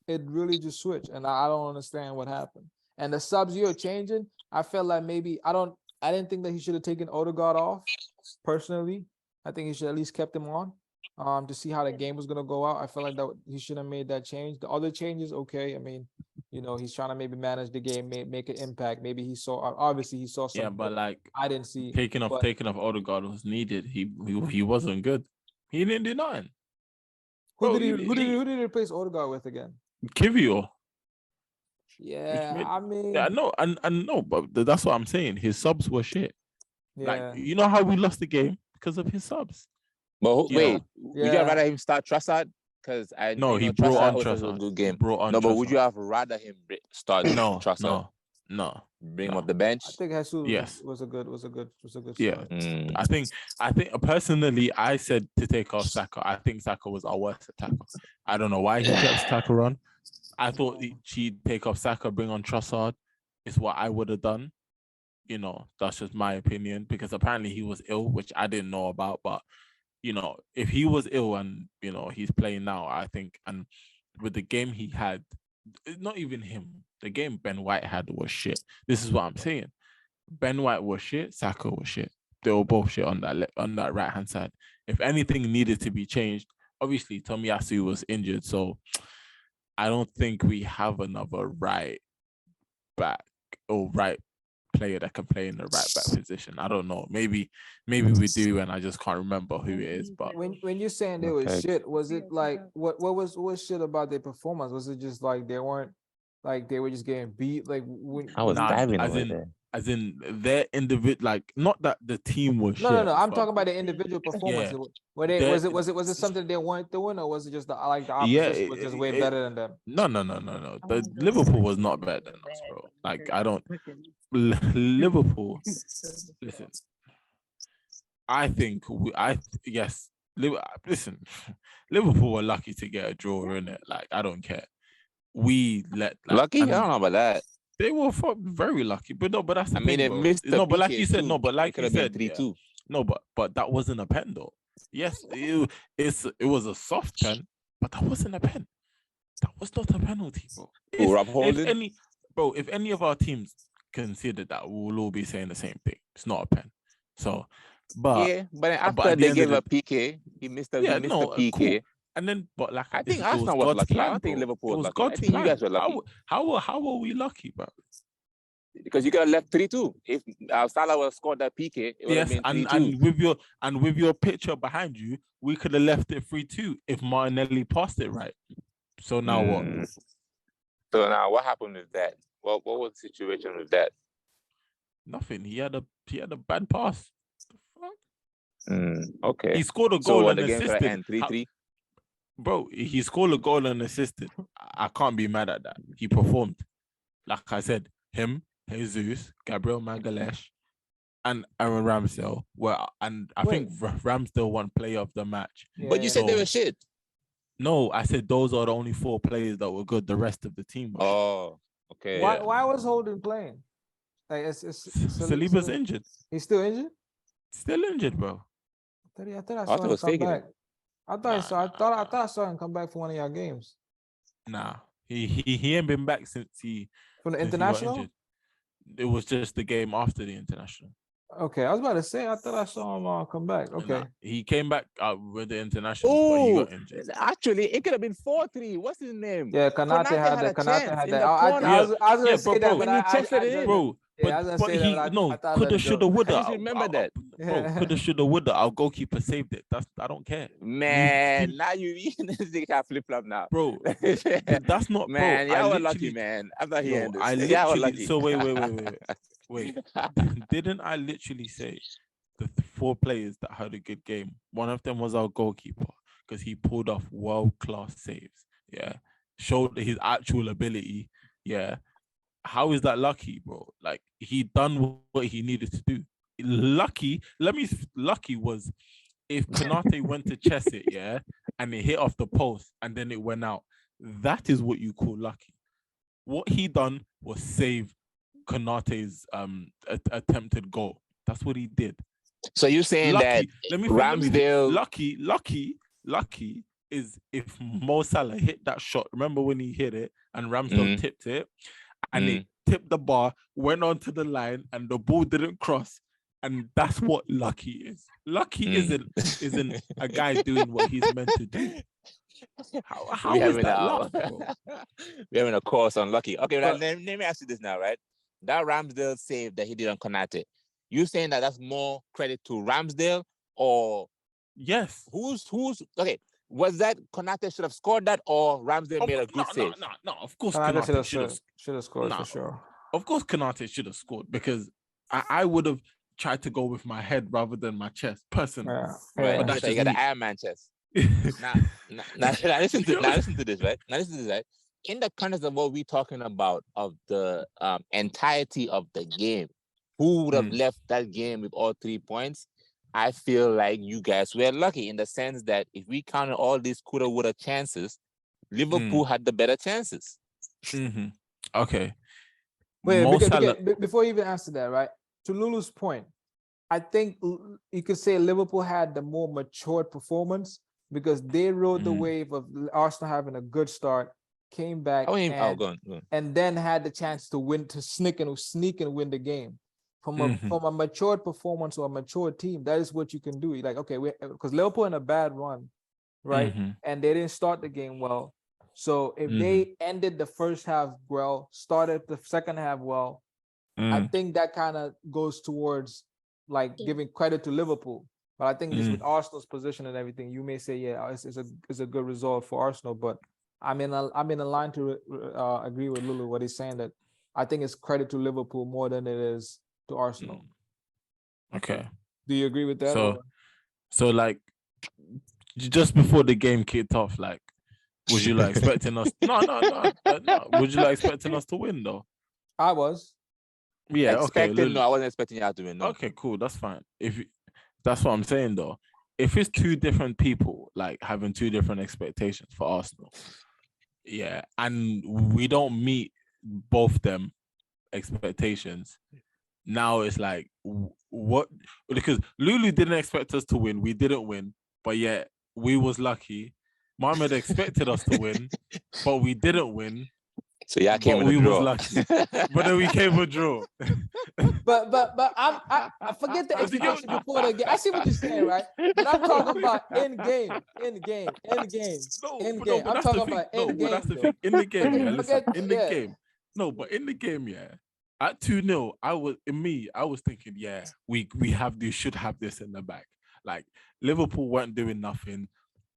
It really just switched, and I don't understand what happened. And the subs you're changing, I felt like maybe I didn't think that he should have taken Odegaard off. Personally, I think he should at least kept him on. To see how the game was gonna go out. I felt like that he should have made that change. The other changes, okay. I mean, he's trying to maybe manage the game, make an impact. Maybe he saw obviously he saw something. Yeah, but like I didn't see taking off Odegaard was needed. He wasn't good. He didn't do nothing. Who did he replace Odegaard with again? Kivio. Yeah, I mean, yeah, I know, but that's what I'm saying. His subs were shit. Yeah. Like, you know how we lost the game because of his subs. But wait, Yeah. would you rather him start Trossard? Because he brought on Trossard. A good game. But would you have rather him start Trossard? No. Bring him off the bench. I think Jesus was a good yeah. start. I think personally, I said to take off Saka. I think Saka was our worst attacker. I don't know why he kept Saka on. I thought she'd take off Saka, bring on Trossard. Is what I would have done. That's just my opinion, because apparently he was ill, which I didn't know about. But if he was ill and he's playing now, I think, and with the game he had, not even him, the game Ben White had was shit. This is what I'm saying. Ben White was shit. Saka was shit. They were both shit on that right hand side. If anything needed to be changed, obviously Tomiyasu was injured, so I don't think we have another right back or right player that can play in the right back position. I don't know. Maybe we do, and I just can't remember who it is. But when you're saying they were shit, was it like what was shit about their performance? Was it just like they weren't, like they were just getting beat? Like I was diving over there. As in their individual, like, not that the team was shit. No. I'm talking about the individual performance. Yeah. Was it something they weren't doing, or was it just the opposition was just way better than them? No. The Liverpool was not better than us, bro. Like, I don't. Liverpool. Listen, I think listen, Liverpool were lucky to get a draw in it. Like, I don't care. We Lucky? I don't know about that. They were very lucky, but that's the thing, it missed. No, but like you said, too. No, but like you said, 3-2. No, but that wasn't a pen though. Yes, it was a soft pen, but that wasn't a pen. That was not a penalty, bro. If any of our teams considered that, we will all be saying the same thing. It's not a pen. So, but after they gave a PK, he missed the PK. Cool. And then, but like, I think Arsenal was lucky. I don't think Liverpool was lucky. I think you guys were lucky. How were we lucky, bro? Because you could have left 3-2. If Salah would have scored that PK, it would have been 3-2. And with your picture behind you, we could have left it 3-2 if Martinelli passed it right. So now what? So now what happened with that? What was the situation with that? Nothing. He had a bad pass. Okay. He scored a goal and assisted. 3-3. Bro, he scored a goal and assisted. I can't be mad at that. He performed. Like I said, him, Jesus, Gabriel Magalhaes, and Aaron Ramsdale and I think Ramsdale won player of the match. Yeah, but you said they were shit. No, I said those are the only 4 players that were good. The rest of the team were. Oh, okay. Why was Holden playing? Like Saliba's injured. He's still injured? Still injured, bro. I thought I saw him come back. I thought I saw him come back for one of y'all games. Nah, he ain't been back since from the international. It was just the game after the international. Okay, I was about to say I thought I saw him come back. Okay, he came back with the international, but he got injured. Actually, it could have been 4-3. What's his name? Yeah, Konate had that. I was gonna say that, but bro, Yeah, I was gonna say that. I thought I let coulda, it shoulda, go. woulda. I just remember that. Bro, coulda, shoulda, woulda. Our goalkeeper saved it. I don't care. Man, now you flip flop now. Bro, that's not, man. bro. Y'all I were literally, lucky, man. I'm not hearing no, this. I Y'all were literally. lucky. So wait. Didn't I literally say the 4 players that had a good game? One of them was our goalkeeper because he pulled off world-class saves. Yeah, showed his actual ability. Yeah, how is that lucky, bro? Like, he done what he needed to do. Lucky was if Konate went to chest it, yeah, and it hit off the post and then it went out. That is what you call lucky. What he done was save Konate's attempted goal. That's what he did. So you're saying that Ramsdale lucky is if Mo Salah hit that shot. Remember when he hit it and Ramsdale tipped it, and it tipped the bar, went onto the line, and the ball didn't cross. And that's what lucky is. Lucky isn't a guy doing what he's meant to do. How is that luck, bro? We're having a course on lucky. Okay, let me ask you this now, right? That Ramsdale save that he did on Konate, you saying that that's more credit to Ramsdale, or yes? Who's okay? Was that Konate should have scored that, or Ramsdale made a good save? No. Of course, Konate should have scored for sure. Of course, Konate should have scored because I would have tried to go with my head rather than my chest, personally. Yeah. Right. But that's you got the Iron Man chest. now, listen to this, right? Now listen to this, right? In the context of what we're talking about, of the entirety of the game, who would have left that game with all 3 points? I feel like you guys were lucky in the sense that if we counted all these coulda, woulda chances, Liverpool had the better chances. Mm-hmm. Okay. Wait, before you even answer that, right? To Lulu's point, I think you could say Liverpool had the more matured performance because they rode the wave of Arsenal having a good start, came back, go on. And then had the chance to win, to sneak and win the game. From a matured performance or a mature team, that is what you can do. You're like, okay, because Liverpool in a bad run, right? And they didn't start the game well. So if they ended the first half well, started the second half well, I think that kind of goes towards like giving credit to Liverpool. But I think just with Arsenal's position and everything, you may say, yeah, it's a good result for Arsenal. But I'm in a line to agree with Lulu what he's saying, that I think it's credit to Liverpool more than it is to Arsenal. Okay. Do you agree with that? So like just before the game kicked off, like, was you like expecting us? No. Would you like expecting us to win though? I was. Yeah. Okay. No, I wasn't expecting y'all to win. No. Okay. Cool. That's fine. That's what I'm saying though. If it's 2 different people like having 2 different expectations for Arsenal, yeah, and we don't meet both them expectations. Now it's like, what? Because Lulu didn't expect us to win. We didn't win, but yet we was lucky. Mohamed expected us to win, but we didn't win. So y'all came with a draw. Was lucky. But then we came with a draw. But I forget the expectation before the game. I see what you're saying, right? But I'm talking about in game. I'm talking about in game. That's the thing. In the game, yeah. Listen, in the game. No, but in the game, yeah. At 2-0, I was thinking, yeah, we should have this in the bag. Like, Liverpool weren't doing nothing.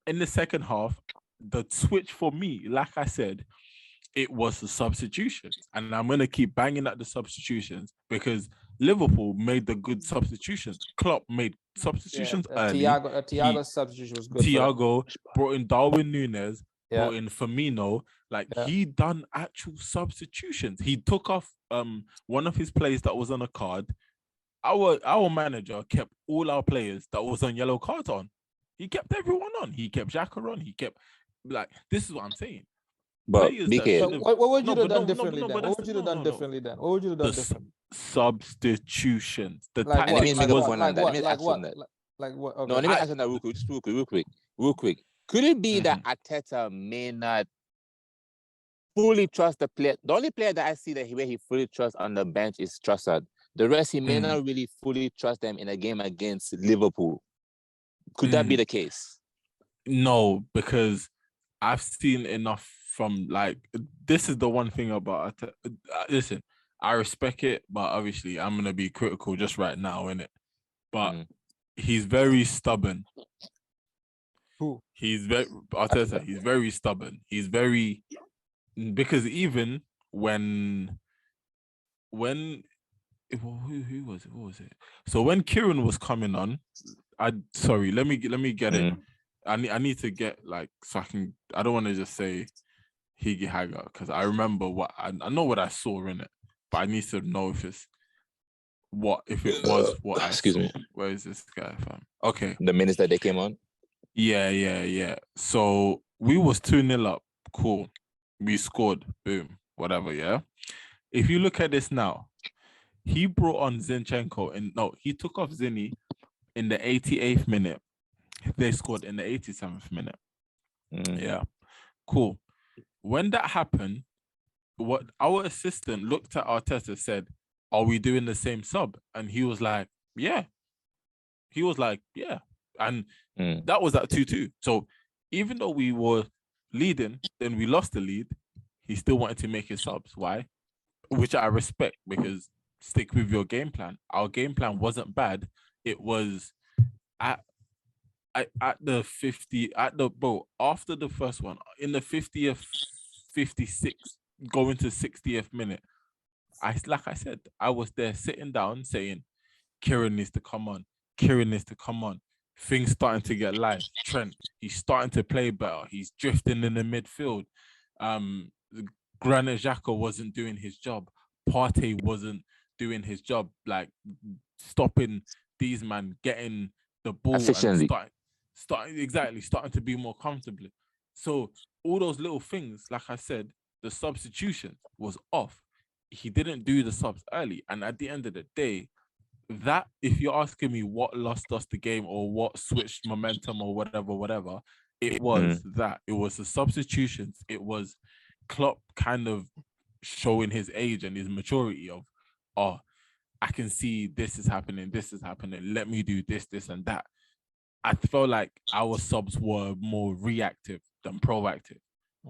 In the second half, the switch for me, like I said, it was the substitutions. And I'm going to keep banging at the substitutions because Liverpool made the good substitutions. Klopp made substitutions early. Thiago's substitution was good. Thiago brought in Darwin Núñez, brought in Firmino. He done actual substitutions. He took off one of his players that was on a card. Our manager kept all our players that was on yellow cards on. He kept everyone on. He kept Xhaka on. He kept, this is what I'm saying. But what would you have done differently then? What would you have done differently then? What would you have done differently? Substitutions. Like what? Let me Like what? Okay. No, let me ask you that real quick. Could it be that Arteta may not fully trust the player? The only player that I see that where he fully trusts on the bench is Trossard. The rest, he may not really fully trust them in a game against Liverpool. Could that be the case? No, because I've seen enough from this is the one thing about listen, I respect it, but obviously I'm gonna be critical just right now, innit? But he's very stubborn. Who? He's very Arteta. He's very stubborn. He's very because even when who was it? What was it? So when Kieran was coming on, let me get it. I need to get like so I don't want to just say Higgy Haga because I remember what I know what I saw in it, but I need to know if it was what I saw. Me. Where is this guy from? Okay. The minutes that they came on? Yeah. So we was 2-0 up. Cool. We scored. Boom. Whatever, yeah. If you look at this now, he brought on Zinchenko and he took off Zinny in the 88th minute. They scored in the 87th minute. Yeah. Cool. When that happened, what our assistant looked at Arteta said, "Are we doing the same sub?" And he was like, "Yeah." He was like, "Yeah." And that was at 2-2. So even though we were leading, then we lost the lead, he still wanted to make his subs. Why? Which I respect because stick with your game plan. Our game plan wasn't bad. It was at the 50 after the first one in the 50th 56 going to 60th minute, I said I was there sitting down saying Kieran needs to come on, things starting to get live. Trent, he's starting to play better, he's drifting in the midfield. Granit Xhaka wasn't doing his job, Partey wasn't doing his job, like stopping these man getting the ball efficiently. And starting to be more comfortable. So all those little things, like I said, the substitution was off. He didn't do the subs early. And at the end of the day, that, if you're asking me what lost us the game or what switched momentum or whatever, it was that. It was the substitutions. It was Klopp kind of showing his age and his maturity of, I can see this is happening, let me do this and that. I felt like our subs were more reactive than proactive.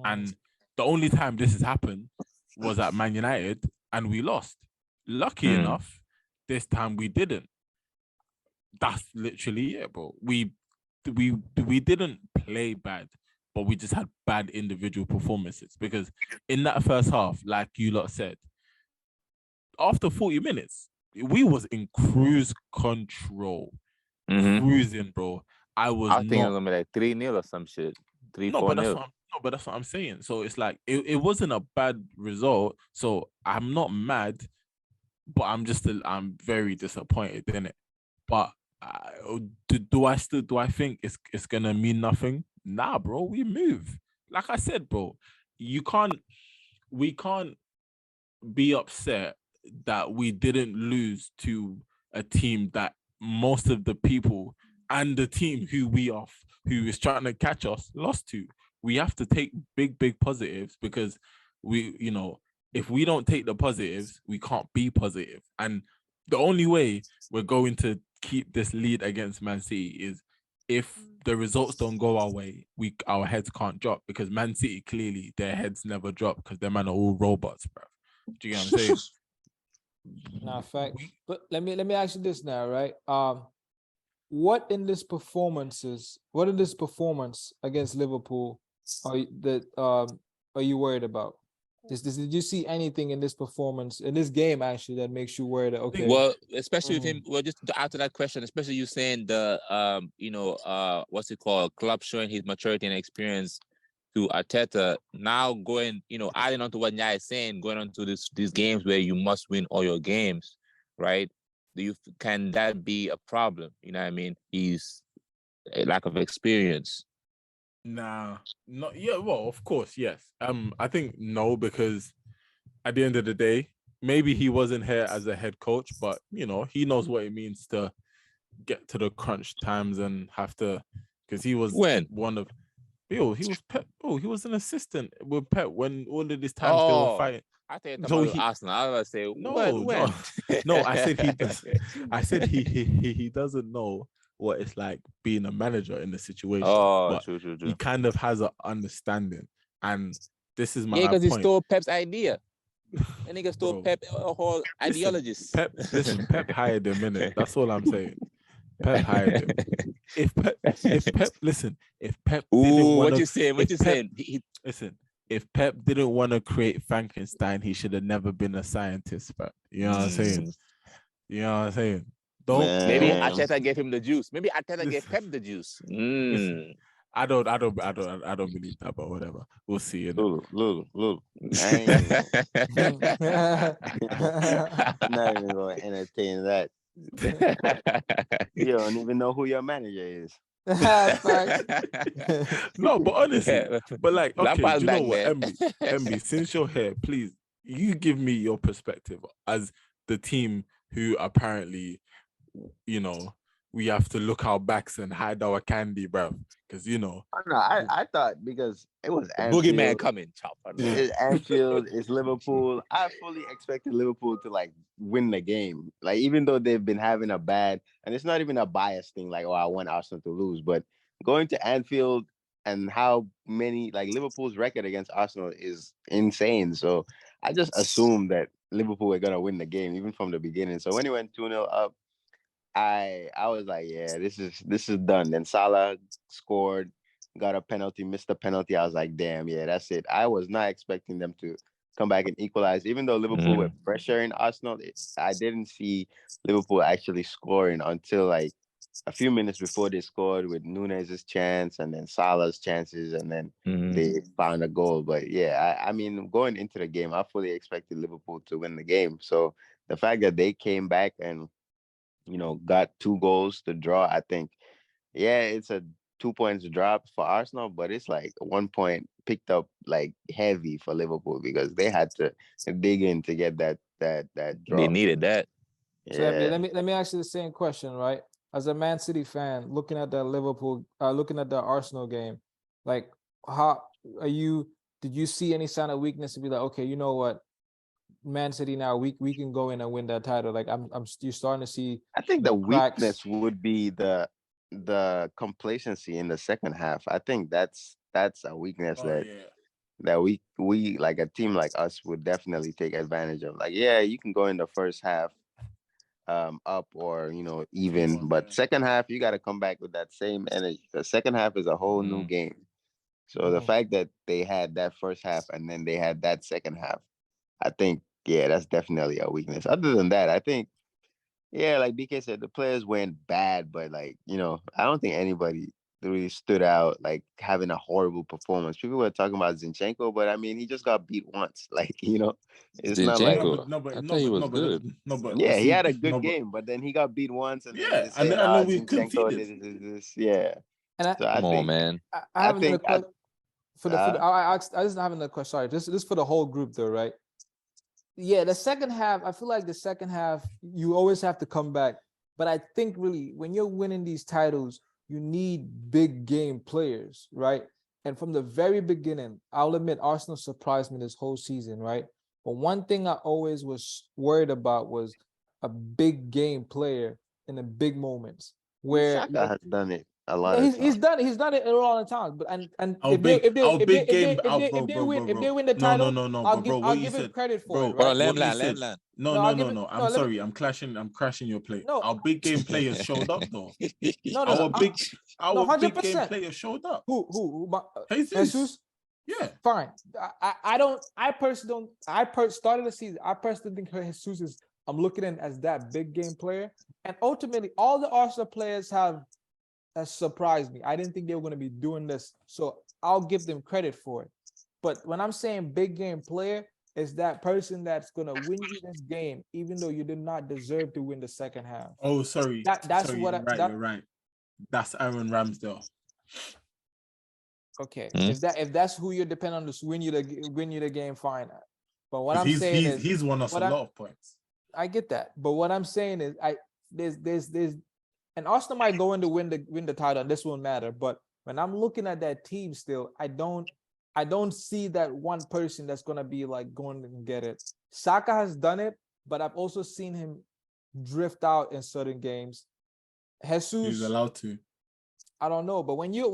And the only time this has happened was at Man United and we lost. Lucky enough, this time we didn't. That's literally it, bro. We didn't play bad, but we just had bad individual performances. Because in that first half, like you lot said, after 40 minutes, we was in cruise control. Cruising, bro. I think it was gonna be like 3-0 or some shit. 3-4-0. But that's what I'm saying. So it's like it wasn't a bad result. So I'm not mad, but I'm very disappointed in it. But do I think it's gonna mean nothing? Nah, bro. We move. Like I said, bro. We can't be upset that we didn't lose to a team that most of the people and the team who is trying to catch us lost to. We have to take big positives because if we don't take the positives, we can't be positive. And the only way we're going to keep this lead against Man City is if the results don't go our way, our heads can't drop, because Man City, clearly their heads never drop because their man are all robots, bro. Do you get what I'm saying? Nah, fact. But let me ask you this now, right? What in this performance against Liverpool are you worried about? Did you see anything in this performance, in this game actually, that makes you worried that, okay? Well, especially with him, well, just to add to that question, especially you saying the what's it called, Klopp showing his maturity and experience to Arteta, now going, adding on to what Nyai is saying, going on to these games where you must win all your games, right? Can that be a problem? You know what I mean? He's a lack of experience. Nah, not yeah. Well, of course, yes. I think no, because at the end of the day, maybe he wasn't here as a head coach, but he knows what it means to get to the crunch times and have to, because he was one of. He was Pep. Oh, he was an assistant with Pep when all of these times they were fighting. I think about Arsenal. I was gonna say when? No. I said he does. I said he doesn't know what it's like being a manager in the situation. But true. He kind of has an understanding, and this is my because point. he stole Pep's idea. And nigga stole Bro. Pep a whole ideologist. Listen, Pep hired him, innit? That's all I'm saying. Pep hired him. If Pep, listen, if Pep didn't Ooh, want what you saying? What you saying? Listen, if Pep didn't want to create Frankenstein, he should have never been a scientist, but you know what I'm saying? You know what I'm saying? Don't Maybe Man. Arteta gave him the juice. Maybe Arteta gave Listen. Pep the juice. Listen, I don't believe that, but whatever. We'll see. Lulu. I ain't not even going to entertain that. You don't even know who your manager is. No, but honestly, but like, okay, Lampard's do you know back, what, man. MB, since you're here, please, you give me your perspective as the team who apparently, you know, we have to look our backs and hide our candy, bro. Because I thought because it was Boogeyman Anfield. coming, chopper. It's Anfield, it's Liverpool. I fully expected Liverpool to like win the game. Like even though they've been having a bad, and it's not even a bias thing, like, oh, I want Arsenal to lose, but going to Anfield and how many like Liverpool's record against Arsenal is insane. So I just assumed that Liverpool were gonna win the game even from the beginning. So when it went 2-0 up, I was like, yeah, this is done. Then Salah scored, got a penalty, missed a penalty. I was like, damn, yeah, that's it. I was not expecting them to come back and equalize. Even though Liverpool were pressuring Arsenal, I didn't see Liverpool actually scoring until like a few minutes before they scored with Nunez's chance and then Salah's chances, and then they found a goal. But yeah, I mean, going into the game, I fully expected Liverpool to win the game. So the fact that they came back and got 2 goals to draw, I think, yeah, it's a 2 points drop for Arsenal, but it's like 1 point picked up like heavy for Liverpool because they had to dig in to get that draw. They needed that. So let me ask you the same question, right? As a Man City fan, looking at the Arsenal game, like, how did you see any sign of weakness to be like, okay, you know what, Man City now, we can go in and win that title? Like, you're starting to see. I think the cracks. weakness would be the complacency in the second half. I think that's a weakness that we like a team like us would definitely take advantage of. Like, yeah, you can go in the first half up or even, but second half you got to come back with that same energy. The second half is a whole new game. So the fact that they had that first half and then they had that second half, I think, yeah, that's definitely a weakness. Other than that, I think, yeah, like BK said, the players weren't bad, but like, I don't think anybody really stood out like having a horrible performance. People were talking about Zinchenko, but I mean, he just got beat once. Like, it's not like I thought he was good. Yeah, he had a good game, but then he got beat once, and then they say, then we Zinchenko conceded. this. Yeah. And Come on, man. I have another question. I just have another question. Sorry, this for the whole group though, right? Yeah, the second half, I feel like the second half, you always have to come back. But I think really when you're winning these titles, you need big game players, right? And from the very beginning, I'll admit Arsenal surprised me this whole season, right? But one thing I always was worried about was a big game player in the big moments. Where Saka has done it a lot. He's done it a lot of times. But if they win the title, I'll give him credit for it. Right? No. I'm sorry. I'm crashing your plate. No. Our big game players showed up though. Our big game players showed up. Who? Jesus? Yeah. Fine. I personally started the season. I personally think Jesus is, I'm looking at him as that big game player. And ultimately, all the Arsenal players have surprised me. I didn't think they were going to be doing this. So I'll give them credit for it. But when I'm saying big game player, it's that person that's going to win you this game, even though you did not deserve to win the second half. Oh, sorry. You're right. That's Aaron Ramsdale. Okay. If that's who you depend on to win you the game, fine. But what I'm saying is he's won us a lot of points. I get that. But what I'm saying is there's and Arsenal might go in to win the title, and this won't matter. But when I'm looking at that team still, I don't see that one person that's gonna be like going and get it. Saka has done it, but I've also seen him drift out in certain games. Jesus, he's allowed to. I don't know, but when you're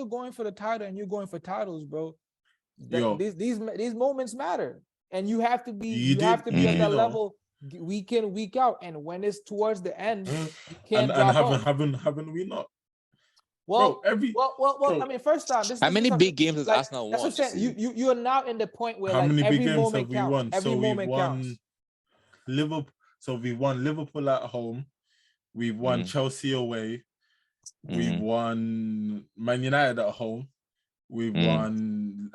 going for the title and you're going for titles, bro, these moments matter. and you have to be You have to be at do that know. level week in, week out. And when it's towards the end, you And can't drop off. haven't we not? Well, Bro, well. I mean, first time. How many big games has like, Arsenal that's won? what I'm saying. You are now in the point where how like many big every games moment have we counts. won? Every So we moment counts. won Liverpool. So we won Liverpool at home. We've won Chelsea away. We've won Man United at home. We've won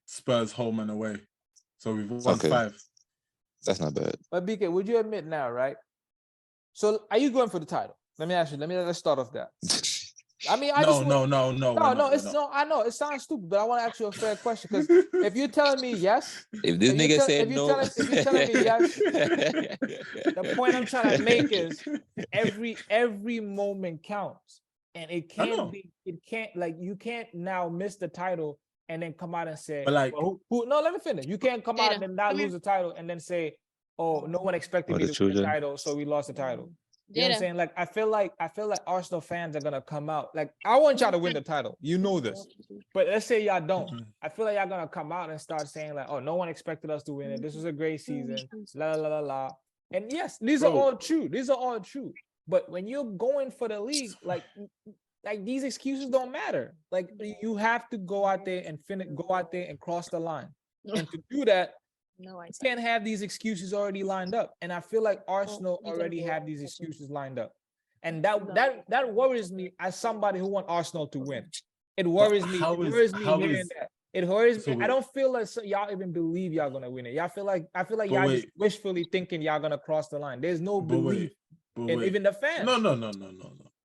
Spurs home and away. So we've won 5. That's not bad. But BK, would you admit now, right? So are you going for the title? Let me ask you. Let's start off that. I mean, I know it sounds stupid, but I want to ask you a fair question, because if you're telling me yes, if this nigga said no, if you're telling me yes, the point I'm trying to make is every moment counts, and it can't like you can't now miss the title and then come out and say, but like, no, let me finish. You can't come out and then not lose the title and then say, oh, no one expected me to win the title, so we lost the title. You know what I'm saying? Like, I feel like Arsenal fans are gonna come out. Like, I want y'all to win the title. You know this. But let's say y'all don't. I feel like y'all gonna come out and start saying, like, oh, no one expected us to win it. This was a great season. La la la la. And yes, these are all true. These are all true. But when you're going for the league, like these excuses don't matter. Like, you have to go out there and cross the line. And to do that, you can't have these excuses already lined up. And I feel like Arsenal already have these excuses lined up. And that worries me as somebody who wants Arsenal to win. It worries me. It worries me hearing that. It worries me. I don't feel like y'all even believe y'all gonna win it. I feel like y'all just wishfully thinking y'all gonna cross the line. There's no belief in even the fans. No.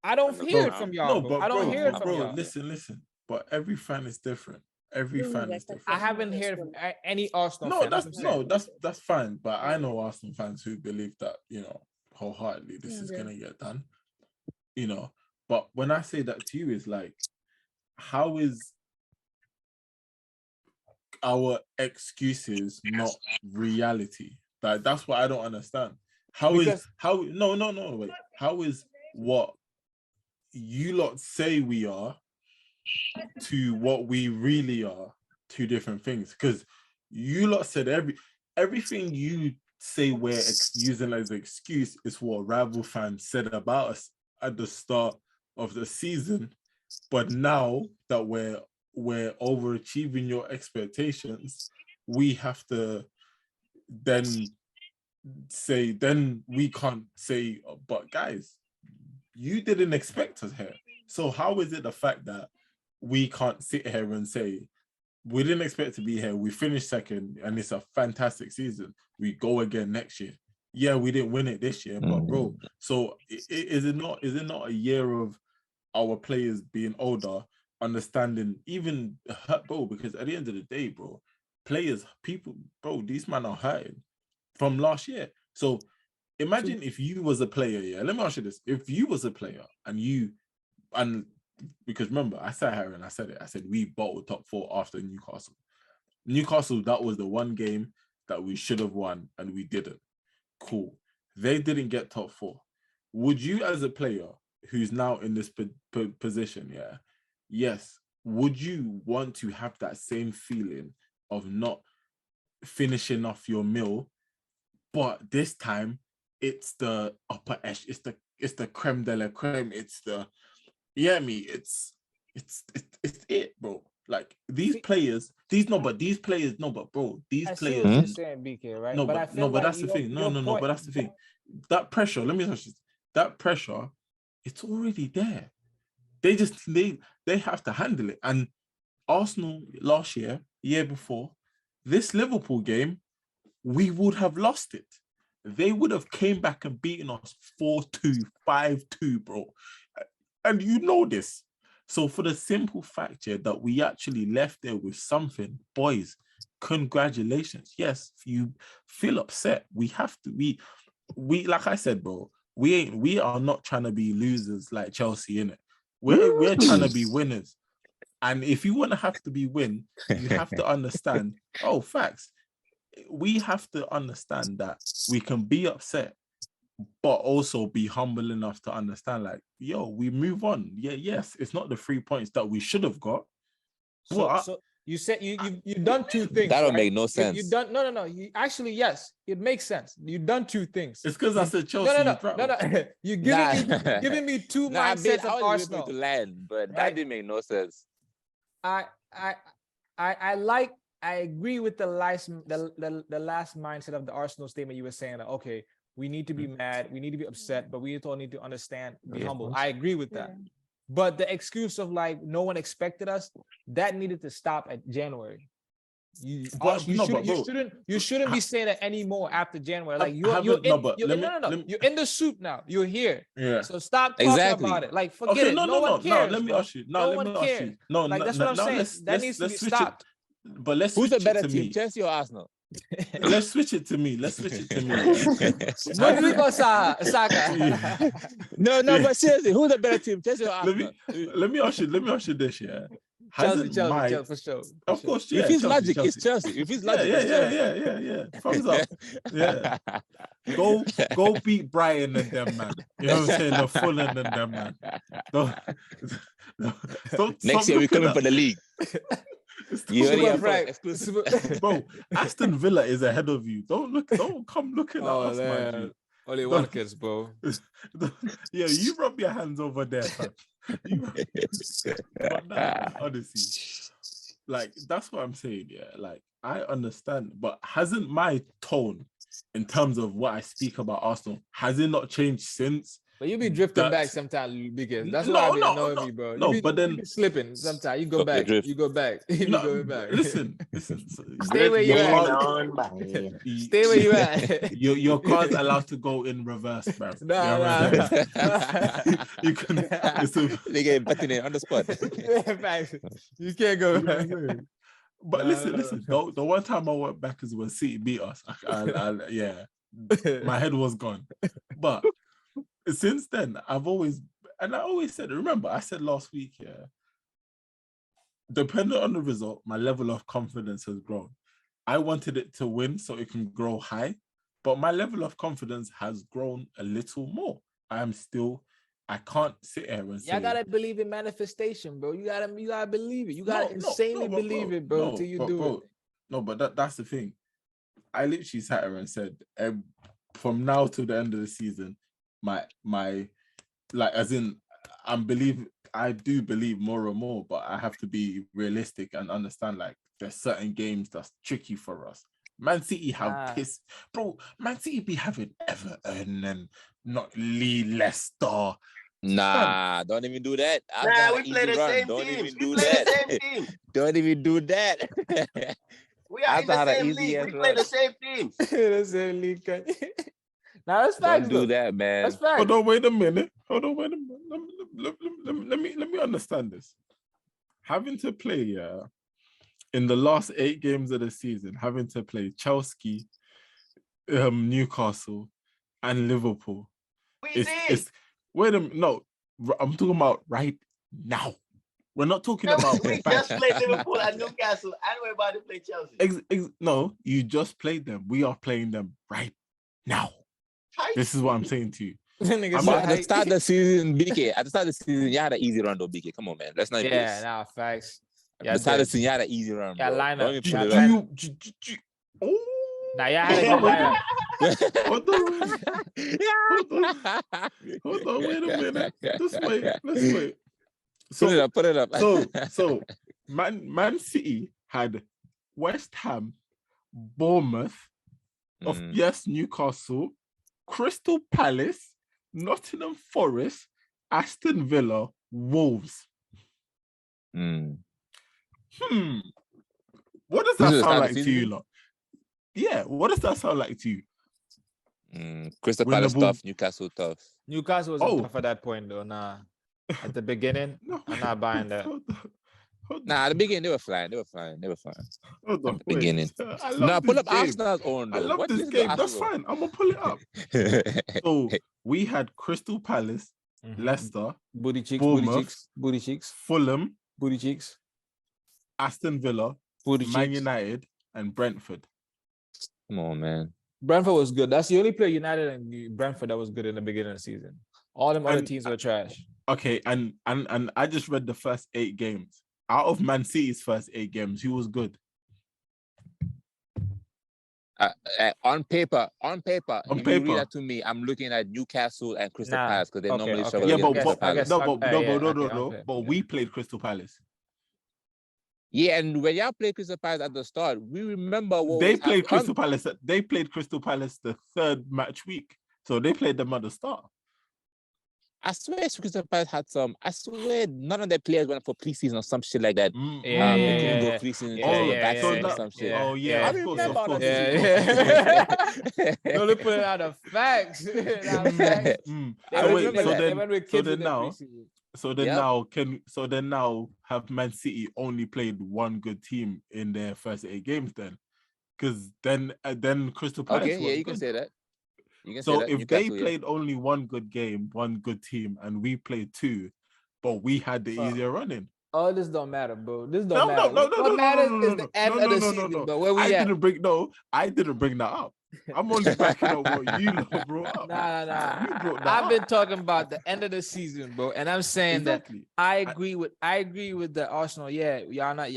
I don't hear it from y'all. I don't hear it from y'all. Listen. But every fan is different. Every fan is different. I haven't heard from any Arsenal fan. That's fine. But I know Arsenal fans who believe that, wholeheartedly this is gonna get done. But when I say that to you, is like, how is our excuses not reality? Like, that's what I don't understand. How is what you lot say we are to what we really are two different things? Because you lot said everything you say we're using as an excuse is what rival fans said about us at the start of the season. But now that we're overachieving your expectations, we have to then we can't say, but guys, you didn't expect us here. So how is it the fact that we can't sit here and say, we didn't expect to be here, we finished second, and it's a fantastic season, we go again next year? Yeah, we didn't win it this year, but bro, so is it not a year of our players being older, understanding, even hurt, bro? Because at the end of the day, bro, these men are hurting from last year. So imagine if you was a player, let me ask you this. If you was a player and because remember, I sat here and I said we bottled top 4 after Newcastle, that was the one game that we should have won and we didn't. Cool. They didn't get top 4. Would you, as a player who's now in this position, yes, would you want to have that same feeling of not finishing off your meal, but this time it's the upper edge, it's the creme de la creme, it's the it's bro. Like, these players, but these players, you're saying, BK, right? No, but that's the thing. But that's the thing. That pressure, let me ask you, that pressure, it's already there. They just they have to handle it. And Arsenal last year before, this Liverpool game, we would have lost it. They would have came back and beaten us 4-2, 5-2, bro. And you know this. So for the simple fact that we actually left there with something, boys, congratulations. Yes, you feel upset. We have to be, like I said, bro, we are not trying to be losers like Chelsea, innit? We're trying to be winners. And if you want to have to be win, you have to understand, Factz. We have to understand that we can be upset, but also be humble enough to understand, like, we move on. Yes, it's not the 3 points that we should have got. You said you've done two things. That don't right? make no sense. You done no. Actually, yes, it makes sense. You've done two things. It's because I said Chelsea. No. You're giving me two mindsets of Arsenal. To land, but right? that didn't make no sense. I agree with the last mindset of the Arsenal statement. You were saying that okay, we need to be mad, we need to be upset, but we all need to understand, be humble. I agree with that. But the excuse of like no one expected us, that needed to stop at January. You shouldn't be saying that anymore after January. Like you're in the soup now. You're here. Yeah. So stop talking about it. Like forget it. No one cares. Let me ask you. No, let me ask you. No, like that's what I'm saying. That needs to be stopped. But let's who's switch the better it to team, me. Chelsea or Arsenal? Let's switch it to me. What do we go, Saka? No, but seriously, who's the better team, Chelsea or Arsenal? Let me ask you this, yeah. Chelsea, for sure. Of course, yeah. If it's Chelsea, logic, Chelsea. It's Chelsea. If it's logic, yeah. Thumbs up. Yeah. Go beat Brighton and them, man. You know what I'm saying? The Fulham and them, man. Next year we're coming for the league. You already have right. Bro, Aston Villa is ahead of you. Don't come looking at us, man. Only one kids, bro. Yeah, you rub your hands over there, fam. But nah, honestly, like that's what I'm saying. Yeah, like I understand, but hasn't my tone in terms of what I speak about Arsenal, has it not changed since? But you be drifting back sometimes because that's why I be annoying me, bro. But then you be slipping sometimes. You go back. You go back. Going back. Listen. Stay where you at. Stay where you at. Your car's allowed to go in reverse, bro. Nah. You can. They get betting on the spot. You can't go back. But listen. The one time I went back is when City beat us. Yeah, my head was gone. But since then, I always said, remember, I said last week, yeah, depending on the result, my level of confidence has grown. I wanted it to win so it can grow high, but my level of confidence has grown a little more. I can't sit here and say... You gotta believe in manifestation, bro. You gotta believe it. You gotta insanely believe it, bro, until you do it. No, but that's the thing. I literally sat here and said, from now to the end of the season, my like, as in, I do believe more and more, but I have to be realistic and understand, like, there's certain games that's tricky for us. Man City have pissed, bro. Man City be having Everton and not Leicester. Nah, don't even do that. We play the same teams. Don't even do that. We are in the same league. We play the same teams. The same league. Now that's facts. Don't do that, man. That's facts. Hold on, wait a minute. Let me understand this. Having to play, in the last 8 games of the season, having to play Chelsea, Newcastle, and Liverpool. Wait a minute. No, I'm talking about right now. We're not talking about. We just played Liverpool and Newcastle, and we're about to play Chelsea. No, you just played them. We are playing them right now. This is what I'm saying to you. At the start of the season, BK. At the start of the season, you had an easy run, though, BK. Come on, man. Let's not. Yeah, facts. At the start of the season, you had an easy run. Yeah, line up. Nah, yeah, I had a good lineup. Hold on, wait a minute. Let's wait. Put it up. So Man City had West Ham, Bournemouth, Newcastle, Crystal Palace, Nottingham Forest, Aston Villa, Wolves. What does that sound like to you, lot? Yeah, what does that sound like to you? Crystal Palace tough, Newcastle tough. Newcastle wasn't tough at that point, though. Nah, at the beginning, I'm not buying that. Nah, at the beginning they were flying. Hold on, at the beginning. Now pull up Arsenal's own. Though. I love this game. That's fine. I'm gonna pull it up. So we had Crystal Palace, Leicester, Booty cheeks, Fulham, booty cheeks, Aston Villa, Man United, and Brentford. Come on, man. Brentford was good. That's the only player United and Brentford that was good in the beginning of the season. All them other teams were trash. Okay, and I just read the first 8 games. out of Man City's first 8 games, who was good? On paper, if you read that to me, I'm looking at Newcastle and Crystal Palace because they normally struggle Yeah, against Crystal Palace. But we played Crystal Palace. Yeah, and when y'all played Crystal Palace at the start, we remember what They played Crystal Palace. They played Crystal Palace the 3rd match week, so they played them at the start. I swear Crystal Palace had some. I swear none of their players went for preseason or some shit like that. They couldn't go preseason because of the vaccine or some shit. Oh yeah, I of course. No, they put it out of facts. So then now have Man City only played one good team in their first 8 games then? Because then Crystal Palace. Okay, yeah, you can say that. So if they played only one good game, one good team, and we played 2, but we had the easier running. Oh, this don't matter, bro. This don't matter. What matters is the end of the season, but where we at? I didn't bring that up. I'm only backing up what you brought up. Nah. I've been talking about the end of the season, bro, and I'm saying that I agree with the Arsenal. Yeah, y'all not.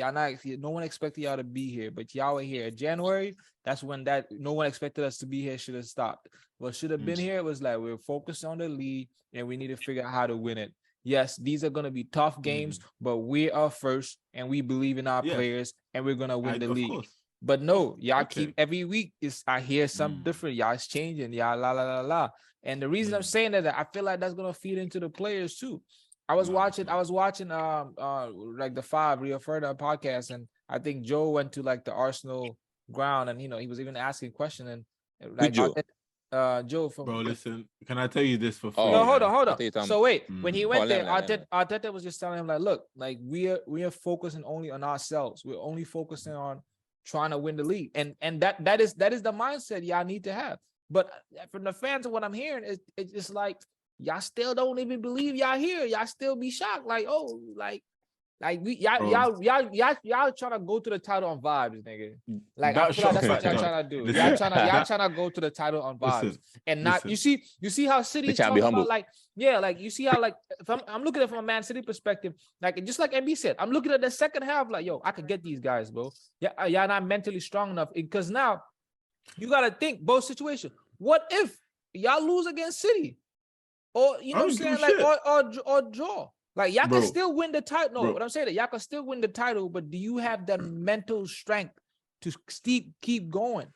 No one expected y'all to be here, but y'all were here. January, that's when no one expected us to be here. Should have stopped. What should have been here was like we're focused on the league, and we need to figure out how to win it. Yes, these are going to be tough games, but we are first, and we believe in our players, and we're going to win the league. Course. But no, y'all keep every week I hear something different. Y'all is changing. Y'all la. And the reason I'm saying that I feel like that's going to feed into the players too. I was watching like the Rio Further podcast, and I think Joe went to like the Arsenal ground, and he was even asking questions, and like Joe from bro, listen, can I tell you this for free? No, hold on. So wait, when he went there, Arteta was just telling him like, look, like we are focusing only on ourselves. We're only focusing on trying to win the league, and that is the mindset y'all need to have. But from the fans, of what I'm hearing is it's just like y'all still don't even believe y'all here. Y'all still be shocked, like y'all trying to go to the title on vibes, nigga. Like I feel like that's what y'all trying to do. Y'all trying to go to the title on vibes, and not you see how City is talking about like you see how like if I'm looking at it from a Man City perspective, like just like MB said, I'm looking at the second half like yo, I could get these guys, bro. Yeah, y'all not mentally strong enough because now you gotta think both situations. What if y'all lose against City, or you know what I'm saying, like or draw? Like y'all can still win the title. No, what I'm saying that y'all can still win the title, but do you have the mental strength to keep going?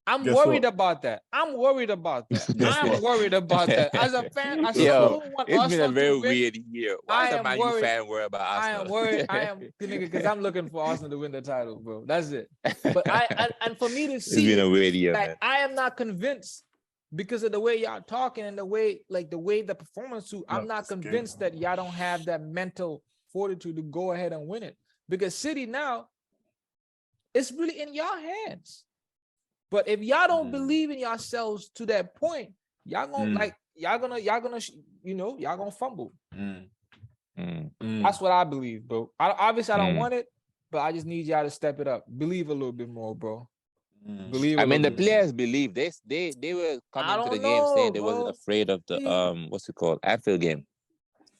I'm worried about that. I'm worried about that. As a fan, I still want it's Arsenal been a very to win. weird year. Why is a Man U fan worried about Arsenal? I am nigga, because I'm looking for Arsenal to win the title, bro. That's it. But and for me to see, it's been a weird year, like, man. I am not convinced. Because of the way y'all talking and the way the performance too, I'm not convinced that y'all don't have that mental fortitude to go ahead and win it. Because City now, it's really in y'all hands. But if y'all don't believe in yourselves to that point, y'all gonna fumble. That's what I believe, bro. Obviously I don't want it, but I just need y'all to step it up. Believe a little bit more, bro. I mean, the players believe they were coming to the game saying they wasn't afraid of the what's it called, Anfield game,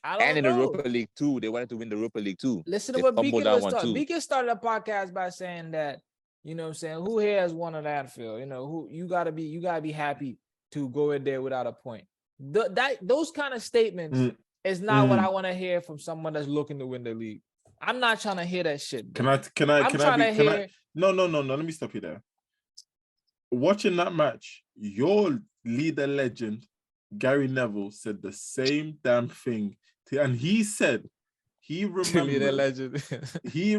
and in the Europa League too. They wanted to win the Europa League too. Listen to what Beacon was talking. Beacon started a podcast by saying that, you know what I'm saying, who here has won at Anfield? You know, who you gotta be happy to go in there without a point. Those kind of statements is not what I want to hear from someone that's looking to win the league. I'm not trying to hear that shit, bro. No. Let me stop you there. Watching that match, your leader legend, Gary Neville, said the same damn thing. And he said he remembers. He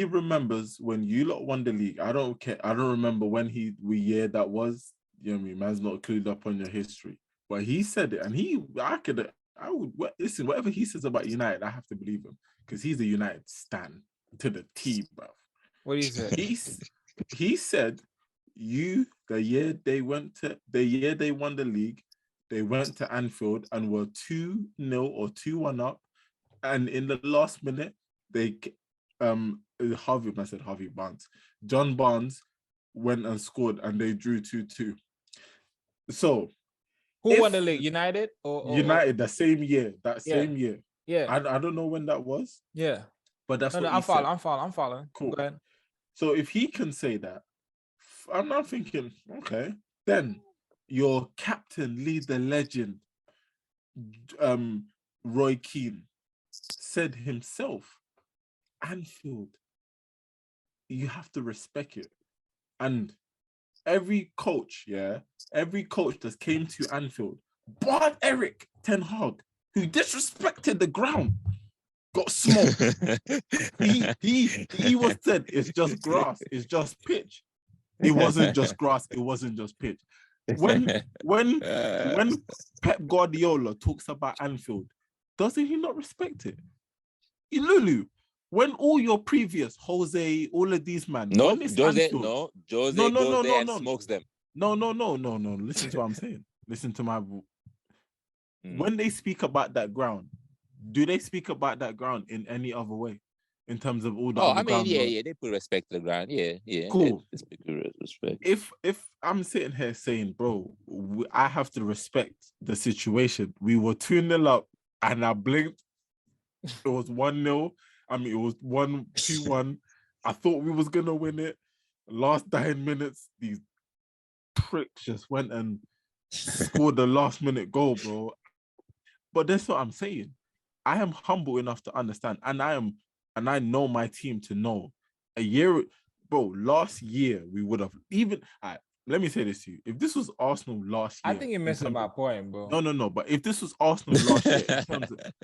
remembers when you lot won the league. I don't care. I don't remember when year that was. You know what I mean? Man's not clued up on your history. But he said it, and I would listen, whatever he says about United, I have to believe him. Because he's a United stan to the T, bro. What do you say? He said, the year they won the league, they went to Anfield and were 2-0 or 2-1 up, and in the last minute, John Barnes went and scored, and they drew 2-2. So, who won the league? United or United? The same year, same year. Yeah. I don't know when that was. Yeah. But that's No, what I'm he said. following. I'm following. Cool. Go ahead. So if he can say that, I'm not thinking, okay, then your captain, leader, legend, Roy Keane, said himself, Anfield, you have to respect it. And every coach that came to Anfield, but Eric Ten Hag, who disrespected the ground, got smoked. he was said it's just grass, it's just pitch. It wasn't just grass, it wasn't just pitch. When Pep Guardiola talks about Anfield, doesn't he not respect it? Lulu, when all your previous Jose, all of these man, No, when it's Jose, Anfield, no, Jose goes there and smokes them. No. Listen to what I'm saying. Listen to my. When they speak about that ground, do they speak about that ground in any other way? In terms of all the other ground? Yeah, they put respect to the ground. Yeah. Cool. They speak with respect. If I'm sitting here saying, bro, I have to respect the situation. We were 2-0 up, and I blinked. It was 1-0. I mean, it was 1-2-1. I thought we was gonna win it. Last 9 minutes, these pricks just went and scored the last minute goal, bro. But that's what I'm saying. I am humble enough to understand, and I know my team to know. Last year we would have even. Let me say this to you: if this was Arsenal last year, I think you're missing my point, bro. No. But if this was Arsenal last year,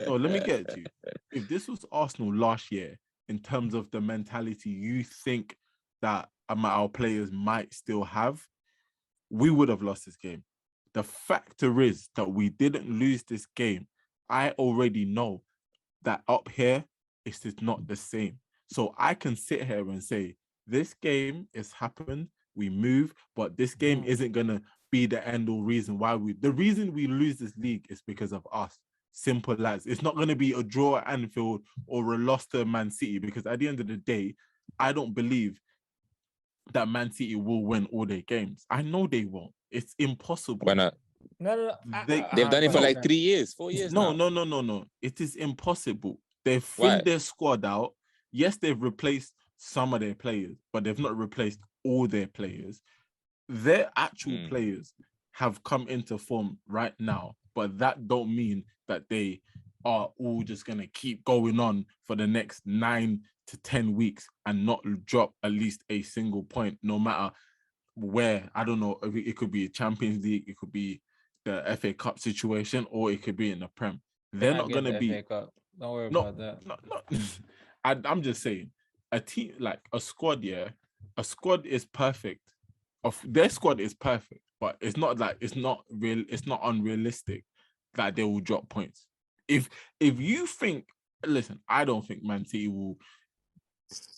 let me get it to you. If this was Arsenal last year, in terms of the mentality you think that our players might still have, we would have lost this game. The factor is that we didn't lose this game. I already know that up here, it's just not the same. So I can sit here and say, this game has happened, we move, but this game isn't going to be the end-all reason why the reason we lose this league is because of us. Simple as. It's not going to be a draw at Anfield or a loss to Man City, because at the end of the day, I don't believe that Man City will win all their games. I know they won't. It's impossible. Why not? No. They've done it for like 3 years, 4 years now. No. It is impossible. They've thinned their squad out. Yes, they've replaced some of their players, but they've not replaced all their players. Their actual players have come into form right now, but that don't mean that they are all just going to keep going on for the next 9 to 10 weeks and not drop at least a single point, no matter where. I don't know. It could be a Champions League, it could be the FA Cup situation, or it could be in the Prem. They're not going to be. FA Cup. Don't worry about that. No. I'm just saying, a team like a squad, a squad is perfect. Their squad is perfect, but it's not real. It's not unrealistic that they will drop points. If you think, listen, I don't think Man City will.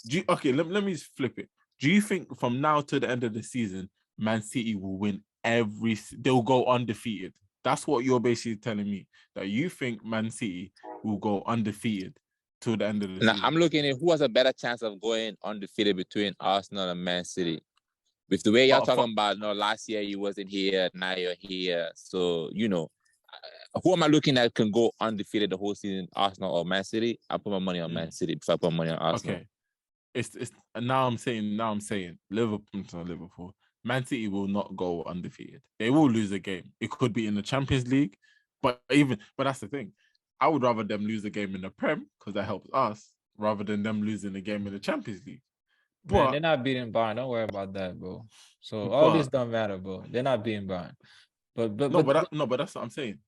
Let me flip it. Do you think from now to the end of the season, Man City will win they'll go undefeated? That's what you're basically telling me, that you think Man City will go undefeated till the end of the season. I'm looking at who has a better chance of going undefeated between Arsenal and Man City. With the way y'all talking about, last year you wasn't here, now you're here. So, who am I looking at can go undefeated the whole season, Arsenal or Man City? I put my money on Man City before I put money on Arsenal. Okay. It's now I'm saying Liverpool. Man City will not go undefeated. They will lose a game. It could be in the Champions League, but that's the thing. I would rather them lose a game in the Prem, because that helps us, rather than them losing a game in the Champions League. But they're not beating Bayern. Don't worry about that, bro. So all this don't matter, bro. They're not beating Bayern. But that's what I'm saying.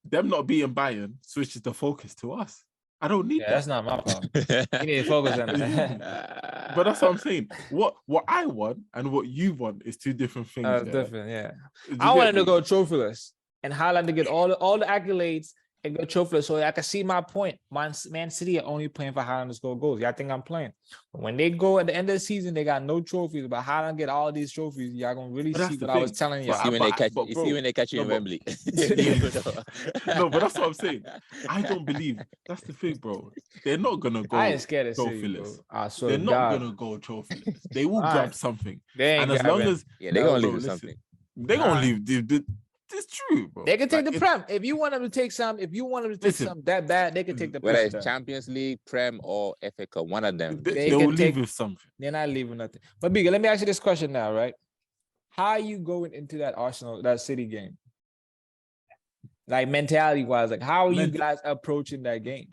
Them not beating Bayern switches the focus to us. I don't need that. That's not my problem. You need to focus on that. But that's what I'm saying. What I want and what you want is two different things. Different, yeah. I wanted to go trophyless and Haaland to get all the accolades and go trophyless, so I can see my point. Man City are only playing for Haaland to score goals. Y'all think I'm playing? But when they go at the end of the season, they got no trophies. But Haaland get all these trophies. Y'all gonna really see what I was telling you. See when they catch you in Wembley. No, but that's what I'm saying. I don't believe. That's the thing, bro. They're not gonna go. I ain't scared of trophyless. They're not gonna go trophyless. They will grab something. They ain't and as long as they're gonna leave something. They're gonna leave. It's true, bro. They can take the Prem. If you want them to take some, some that bad, they can take the Prem. Whether it's Champions League, Prem, or FA Cup, one of them. They will leave with something. They're not leaving nothing. But Bigger, let me ask you this question now, right? How are you going into that City game? Like mentality-wise, like how are you guys approaching that game?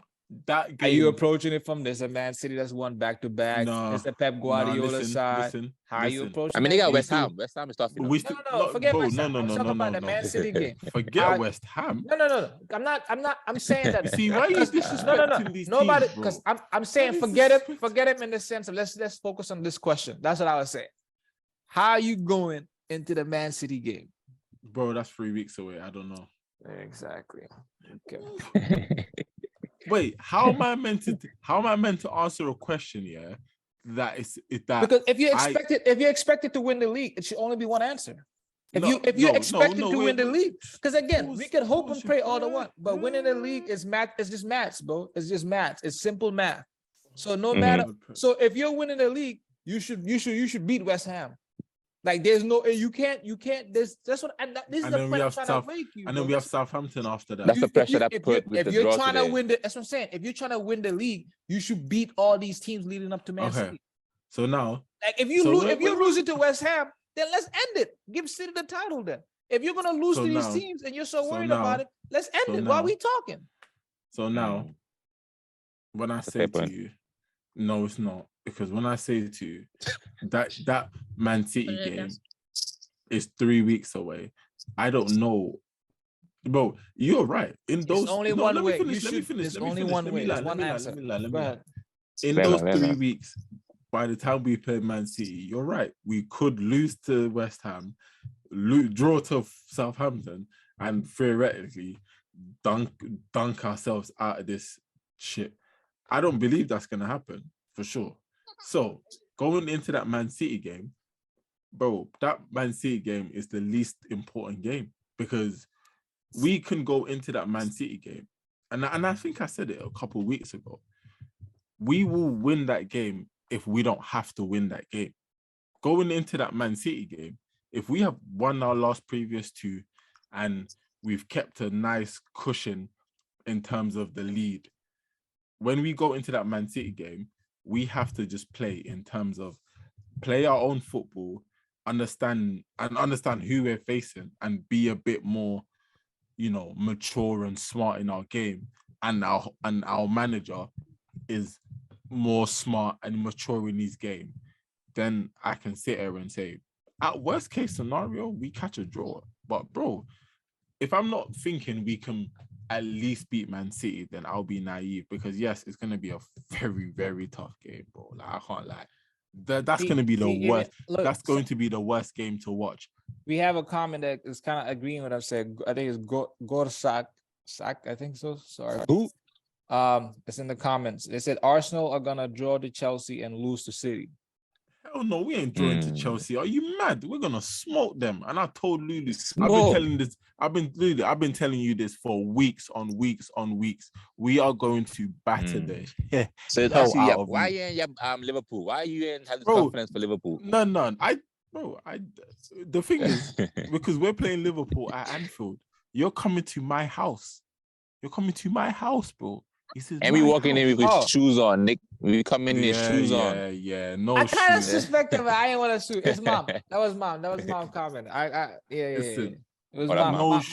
That game, are you approaching it from there's a Man City that's won back-to-back? No, it's a Pep Guardiola side. How are you approaching? I mean, they got West Ham. West Ham is tough. No, forget West Ham. I'm talking about the Man City game. Forget West Ham. No. I'm saying that. See, why are you disrespecting these Nobody, teams, because I'm saying forget him in the sense of let's focus on this question. That's what I was saying. How are you going into the Man City game? Bro, that's 3 weeks away. I don't know. Exactly. Okay. Wait, how am I meant to answer a question? Yeah, that because if you expected to win the league, it should only be one answer. If you expected to win the league, because again, we can hope and pray all the want, but winning the league is math. It's just maths, bro. It's just maths. It's simple math. So no matter. So if you're winning the league, you should beat West Ham. Like there's no, you can't. That's what. And this is the pressure trying to make you. And then we have Southampton after that. That's the pressure that put with the draw today. If you're trying to win that's what I'm saying. If you're trying to win the league, you should beat all these teams leading up to Man City. So now, like if you lose it to West Ham, then let's end it. Give City the title. Then if you're gonna lose to these teams and you're so worried about it, let's end it. Why are we talking? So now, when I say to you, no, it's not. Because when I say to you that Man City game is 3 weeks away, I don't know. Bro, you're right. In those, it's only one way. Let me finish. There's only one way. There's one answer. In those 3 weeks, by the time we play Man City, you're right. We could lose to West Ham, draw to Southampton, and theoretically dunk ourselves out of this shit. I don't believe that's gonna happen for sure. So going into that Man City game, bro, that Man City game is the least important game because we can go into that Man City game, and I think I said it a couple of weeks ago. We will win that game if we don't have to win that game. Going into that Man City game, if we have won our last previous two and we've kept a nice cushion in terms of the lead, when we go into that Man City game, we have to just play in terms of play our own football, understand who we're facing, and be a bit more, mature and smart in our game. And our manager is more smart and mature in his game. Then I can sit here and say, at worst case scenario, we catch a draw. But bro, if I'm not thinking we can at least beat Man City, then I'll be naive, because yes, it's going to be a very, very tough game, bro. Like, I can't lie. That's going to be the worst. That's going to be the worst game to watch. We have a comment that is kind of agreeing with what I've said. I think it's Gorsak, I think so. Sorry. Who? It's in the comments. They said Arsenal are going to draw to Chelsea and lose to City. Hell no, we ain't drawing to Chelsea. Are you mad? We're gonna smoke them. And I told Lulu, I've been telling you this for weeks on weeks on weeks. We are going to batter this. So why you in Liverpool? Why are you in having confidence for Liverpool? None. The thing is, because we're playing Liverpool at Anfield, you're coming to my house. Bro. And we walking in with shoes on, Nick. We come in with shoes on. Yeah. No, I kind of suspected, but I didn't want to shoot. It's mom. That was mom comment. It was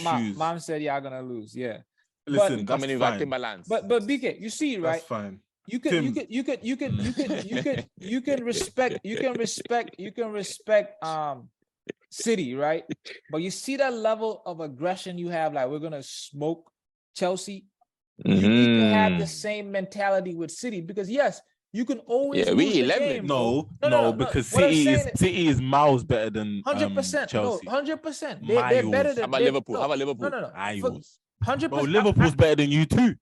mom. Mom said, "Yeah, I'm gonna lose." Yeah. Listen, coming in with Timberlands. But BK, you see, right? That's fine. You can respect City, right? But you see that level of aggression you have, like we're gonna smoke Chelsea. You need to have the same mentality with City, because yes, you can always we 11. No, because City is miles better than 100%. Chelsea. 100%. They're better than Liverpool. How about Liverpool? No. 100%. Bro, Liverpool's better than you too.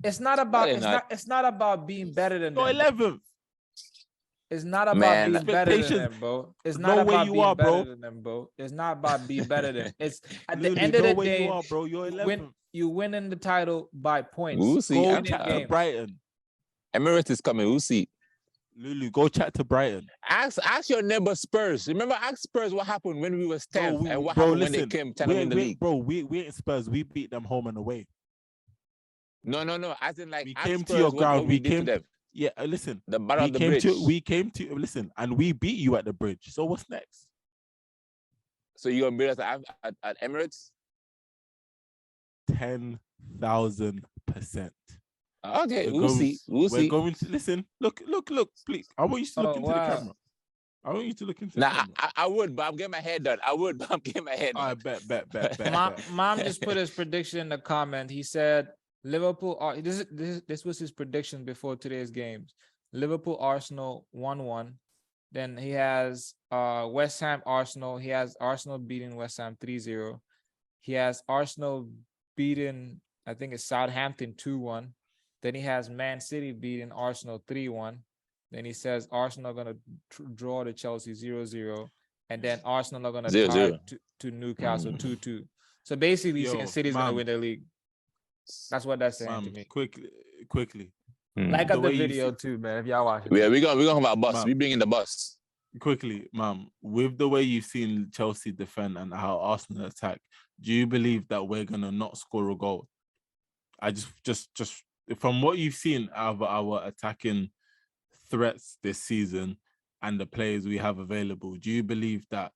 It's not about being better than them. 11th. It's not about being better than them, bro. It's not about being better than them, bro. It's not about being better than. It's at the end of the day, you are, bro. You're 11th. You winning the title by points. We'll see. Brighton. Emirates is coming. We'll see. Lulu, go chat to Brighton. Ask your neighbor Spurs. Remember, ask Spurs what happened when we was 10th and what happened when they came trying to win the league. Bro, we ain't Spurs. We beat them home and away. No. As in, like, We ask came Spurs to your ground. we did to them. Yeah, listen. The battle of the bridge. We came to listen, and we beat you at the bridge. So what's next? So you gonna beat us at Emirates? 10,000%. Okay, we'll see. We're going to listen. Look, please. I want you to look into the camera. I want you to look into the camera. I would, but I'm getting my hair done. I would, but I'm getting my hair done. I bet. Mom just put his prediction in the comment. He said Liverpool. This was his prediction before today's games. Liverpool, Arsenal 1-1. Then he has West Ham, Arsenal. He has Arsenal beating West Ham 3-0. He has Arsenal beating, I think it's Southampton 2-1. Then he has Man City beating Arsenal 3-1. Then he says Arsenal are going to draw to Chelsea 0-0. And then Arsenal are going to tie to Newcastle 2-2. So basically, he's saying City's going to win the league. That's what that's saying to me. Quickly. Like up the video too, man, if y'all watch it. Yeah, we're gonna have a bus. We bring in the bus. Quickly, Mom, with the way you've seen Chelsea defend and how Arsenal attack, do you believe that we're going to not score a goal? I just from what you've seen out of our attacking threats this season and the players we have available, do you believe that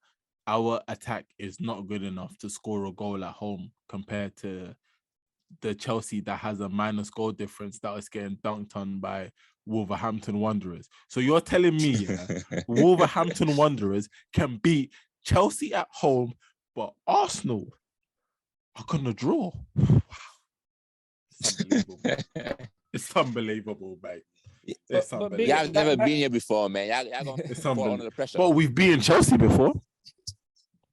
our attack is not good enough to score a goal at home compared to the Chelsea that has a minus goal difference that is getting dunked on by Wolverhampton Wanderers? So you're telling me Wolverhampton Wanderers can beat Chelsea at home, but Arsenal are going to draw? Wow. It's unbelievable, mate. It's unbelievable. Y'all never been here before, man. Y'all gonna fall under the pressure. Well, we've been in Chelsea before.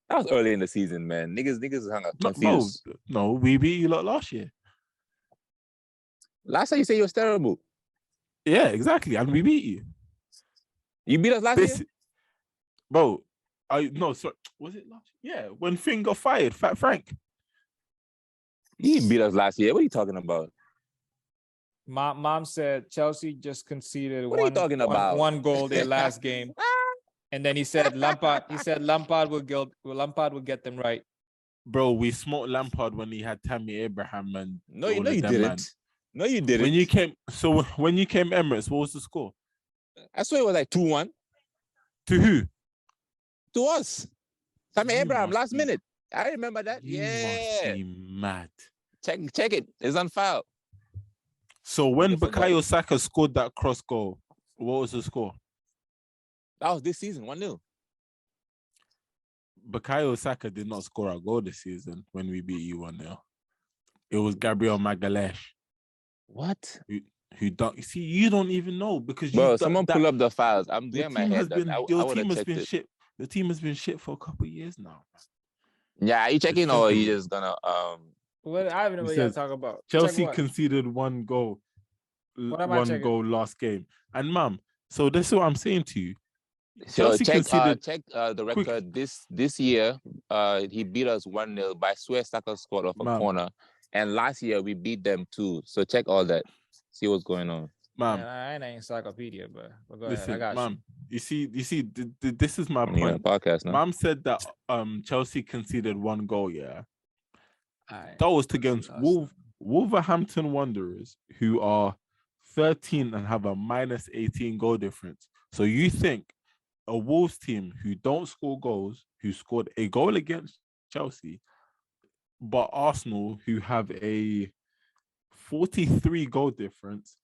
That was early in the season, man. Niggas hung up confused. No, we beat you lot last year. Last time you said you was terrible. Yeah, exactly. And we beat you. You beat us last year? Bro, no, sorry. Was it last year? Yeah, when Finn got fired, Fat Frank. He beat us last year. What are you talking about? Mom said Chelsea just conceded one goal their last game. And then he said Lampard will get them right. Bro, we smoked Lampard when he had Tammy Abraham and No, you didn't. Man. No, you didn't. When you came Emirates, what was the score? I swear it was like 2-1. To who? To us. Tammy Abraham last minute. I remember that. You must be mad. Check it. It's on file. So when Bukayo Saka scored that cross goal, what was the score? That was this season, 1-0. Bukayo Saka did not score a goal this season when we beat you 1-0. It was Gabriel Magalhaes. What? Who don't you see? You don't even know because someone pull up the files. I'm doing my head. Your team has been shit. The team has been shit for a couple of years now. Yeah, are you checking or are you just gonna What I don't know what y'all talk about. Chelsea conceded one goal last game. And ma'am, so this is what I'm saying to you. So check the record this year. He beat us 1-0 by Swear Saka scored off a corner. And last year we beat them too. So check all that. See what's going on. Ma'am, I ain't encyclopedia, but go ahead. I got ma'am, you see, this is my point. Podcast now. Ma'am said that Chelsea conceded one goal, yeah. That was against Wolverhampton Wanderers, who are 13 and have a minus 18 goal difference. So you think a Wolves team who don't score goals, who scored a goal against Chelsea, but Arsenal, who have a 43 goal difference,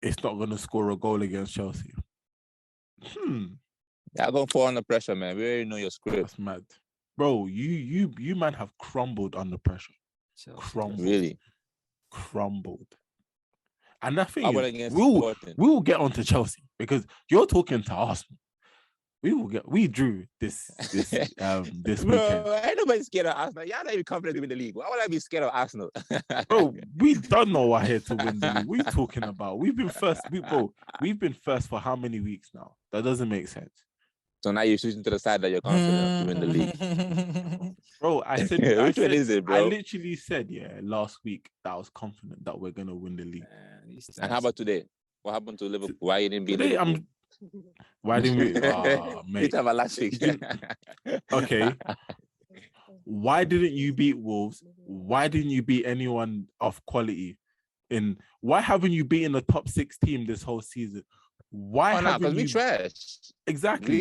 it's not going to score a goal against Chelsea? Y'all gonna fall under pressure, man. We already know your script. That's mad. Bro, you man have crumbled under pressure. Crumbled. Really? Crumbled. And that thing is, we'll get onto Chelsea because you're talking to Arsenal. We drew this weekend. Bro, ain't nobody scared of Arsenal. Y'all not even confident to win the league. Why would I be scared of Arsenal? Bro, we don't know we're here to win the league. What are you talking about? We've been first. We've been first for how many weeks now? That doesn't make sense. So now you're switching to the side that you're confident to win the league. Bro, I said, which one is it, bro? I literally said, last week that I was confident that we're gonna win the league. And how about today? What happened to Liverpool? Why you didn't beat Today, Liverpool? why didn't we? You Mate. talking about last week. Okay. Why didn't you beat Wolves? Why didn't you beat anyone of quality? Why haven't you beaten the top 6 team this whole season? Why Oh, no, haven't because you? we trash. Exactly.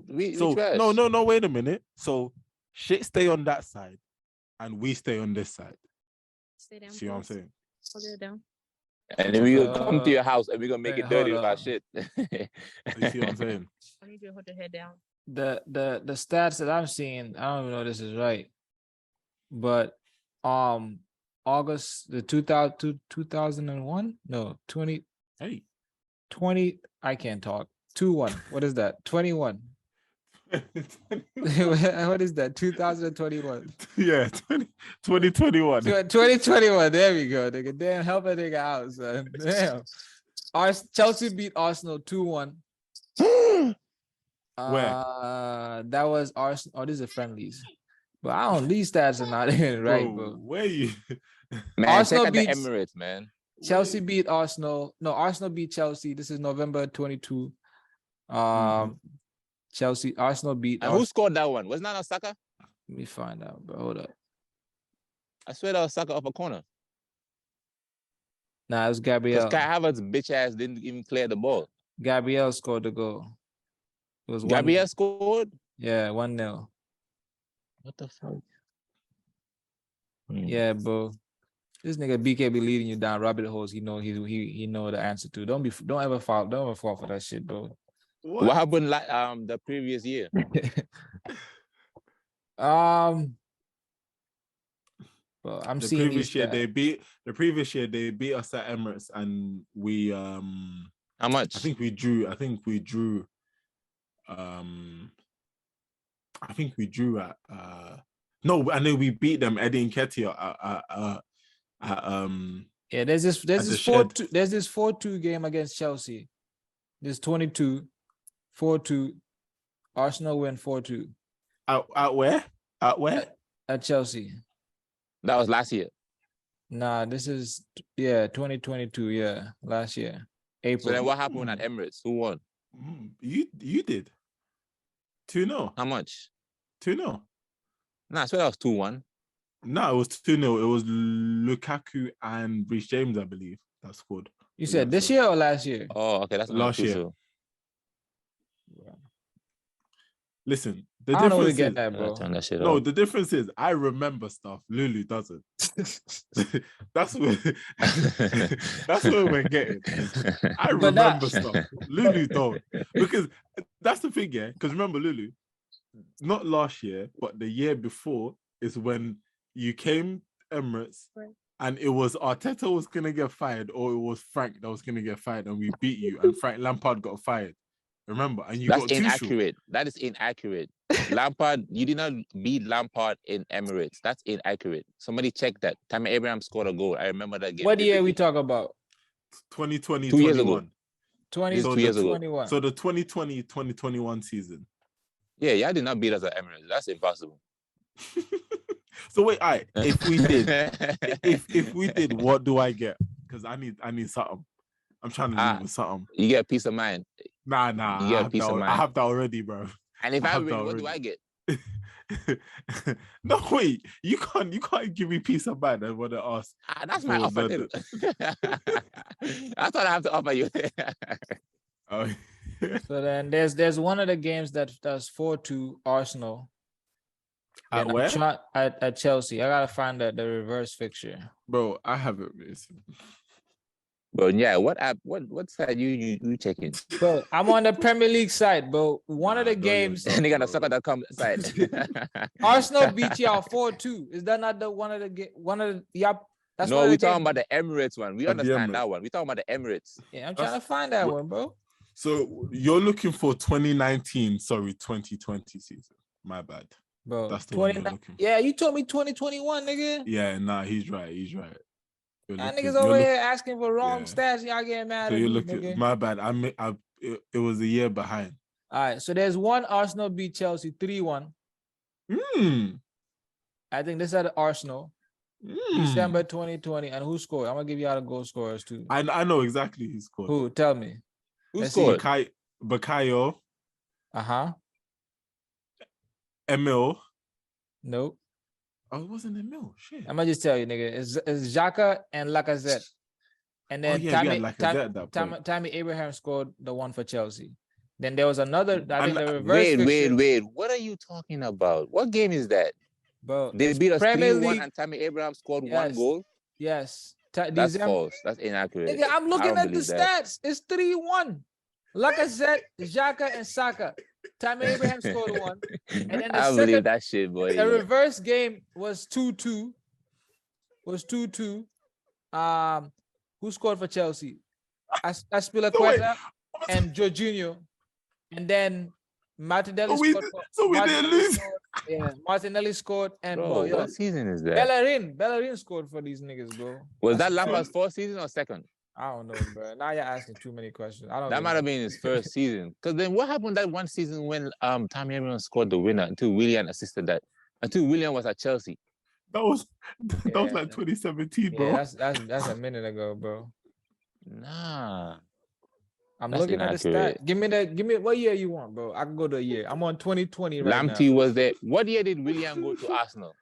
We So trash. no. Wait a minute. So shit, stay on that side, and we stay on this side. Stay down. See what I'm saying? Hold it down. And then we gonna come to your house and we're gonna make it dirty with our shit. You see what I'm saying? I need you to hold your head down. The stats that I'm seeing, I don't even know if this is right, but August the 2001 no 20 Hey. 20 I can't talk 2-1 what is that 21 what is that 2021 Yeah, 2021. 2021 there we go nigga. Damn, help a nigga out son. Damn. Chelsea beat Arsenal 2-1. Where? That was Arsenal. Oh, these are friendlies. But I don't. These stats are not even right, bro. Where you? Man, Arsenal check out the beats- Emirates, man. Chelsea beat Arsenal. No, Arsenal beat Chelsea. This is November 22. Chelsea, Arsenal beat. And who scored that one? Wasn't that Osaka? Let me find out, bro. Hold up. I swear that was Osaka off a corner. Nah, it was Because Gabriel. Kai Havertz bitch ass didn't even clear the ball. Gabriel scored the goal. It was Gabriel scored? Yeah, 1-0. What the fuck? Yeah, bro. This nigga BK be leading you down rabbit holes. He know he know the answer to. Don't ever fall for that shit, bro. What happened like the previous year? Well, I'm The seeing previous these year stats. they beat us at Emirates, and we How much? I think we drew at no, I know we beat them, Eddie Nketiah Yeah, there's this the 4-2. There's this 4-2 game against Chelsea. There's 4-2. Arsenal win 4-2 at where? At where? at Chelsea. That was last year. Nah, this is 2022. Yeah, last year, April. So then what happened at Emirates? Who won? You did 2-0. How much? 2-0. Nah, I swear that was 2-1. No, it was 2-0. It was Lukaku and Reece James, I believe, that scored. You said this year or last year? Oh, okay, that's Last year. So. Listen, the I don't know where to difference get is, that, bro. Turn that shit no, off. the difference is I remember stuff. Lulu doesn't. that's where we're getting. I But that- remember stuff. Lulu don't. Because that's the thing, yeah. Because remember, Lulu, not last year, but the year before is when you came Emirates, Right. and it was Arteta was gonna get fired, or it was Frank that was gonna get fired, and we beat you, and Frank Lampard got fired. Remember, and you That's got inaccurate. That is inaccurate. Lampard, you did not beat Lampard in Emirates. That's inaccurate. Somebody check that. Tammy Abraham scored a goal. I remember that game. What year we talk about? 2020, 2 years ago. 20, So 2 years ago. 21. So the 2020-2021 season. Yeah, y'all did not beat us at Emirates. That's impossible. So wait, if we did, if we did, what do I get? Because I need something. I'm trying to leave with something. You get peace of mind. Nah. You get peace of mind. I have that already, bro. And if I have win, that what do I already. get? No, wait. You can't give me peace of mind. I want to ask. That's my offer. Too. That's what I have to offer you. Oh. So then there's one of the games that's 4-2 Arsenal. At And I'm where? at Chelsea. I gotta find the reverse fixture. Bro, I haven't missed. But yeah, what app? What side you checking? Bro, I'm on the Premier League side, bro. One of the games, Nigga on the soccer.com side. Arsenal beat y'all 4-2. Is that not the one of the yep? That's No, one of we're the talking games. about the Emirates one. We At the understand Emirates. that one. We're talking about the Emirates. Yeah, I'm trying to find that one, bro. So you're looking for 2020 season. My bad. Bro, That's the one you're 29 looking for. yeah, you told me 2021, nigga. Yeah, nah, he's right. You're That looking- niggas you're over look- here asking for wrong Yeah. stats. Y'all getting mad So at you're me, looking. nigga. My bad. It was a year behind. All right, so there's one Arsenal beat Chelsea 3-1. I think this is at Arsenal. December 2020. And who scored? I'm gonna give you all the goal scorers too. I know exactly who scored. Who? Tell me. Who Let's scored? Bakayo, Emil. Nope. Oh, it wasn't Emil. Shit. I'm gonna just tell you, nigga. It's Xhaka and Lacazette. And then Tammy Abraham scored the one for Chelsea. Then there was another. I think the reverse. Wait. What are you talking about? What game is that? Bro, They beat us Premier 3-1 League. and Tammy Abraham scored one goal? Yes. That's false. That's inaccurate. Nigga, I'm looking at the that. stats. It's 3-1. Lacazette, Xhaka, and Saka. Tammy Abraham scored one. And then the believe that shit, boy. The reverse game was 2-2. Who scored for Chelsea? Aspilicueta and Jorginho. And then Martinelli scored. So we didn't lose. Yeah, Martinelli scored. And what season is that? Bellerin scored for these niggas, bro. Was that Lampard's first season or second? I don't know, bro. Now you're asking too many questions. That might have been his first season. Because then what happened that one season when Tammy Abraham scored the winner until Willian assisted that? Until Willian was at Chelsea. That was like 2017, bro. Yeah, that's a minute ago, bro. Nah. I'm looking at the stat. Give me what year you want, bro. I can go to a year. I'm on 2020 right now. Lamptey was there. What year did Willian go to Arsenal?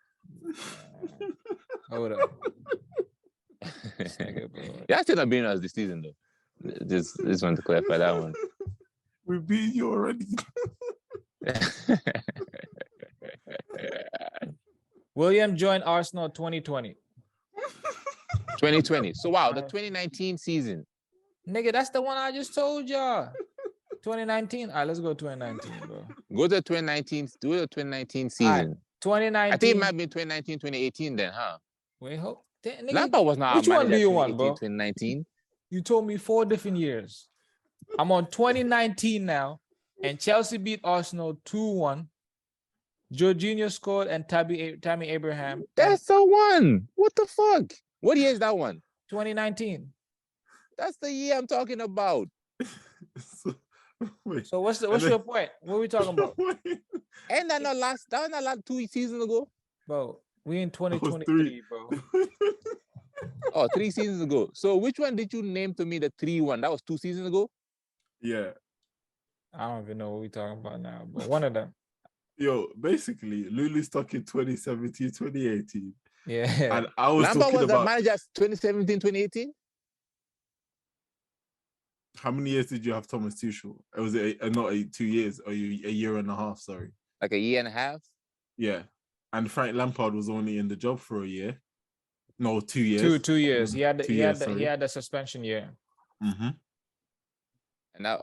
Hold up. Yeah, still not beating us this season though. Just want to clarify that one. We beat you already. William joined Arsenal 2020. 2020. So wow, the 2019 season. Nigga, that's the one I just told y'all. 2019. All right, let's go 2019, bro. Go to 2019. Do the 2019 season. Right, 2019. I think it might be 2019, 2018 then, huh? Wait, hold. Lampard was not. Which one do you want, bro? 2019. You told me 4 different years. I'm on 2019 now, and Chelsea beat Arsenal 2-1. Jorginho scored and Tammy Abraham. That's the one. What the fuck? What year is that one? 2019. That's the year I'm talking about. So what's your point? What are we talking about? And that was not 2 seasons ago, bro. We in 2023, bro. Oh, 3 seasons ago. So which one did you name to me the 3-1? That was 2 seasons ago? Yeah. I don't even know what we're talking about now, but one of them. Yo, basically, Lulu's talking 2017, 2018. Yeah. And I was Lampard talking was about... the manager 2017, 2018? How many years did you have Thomas Tuchel? It was not 2 years, or a year and a half, sorry. Like a year and a half? Yeah. And Frank Lampard was only in the job for a year. No, 2 years. 2 years. He had the suspension year. Mm-hmm. And that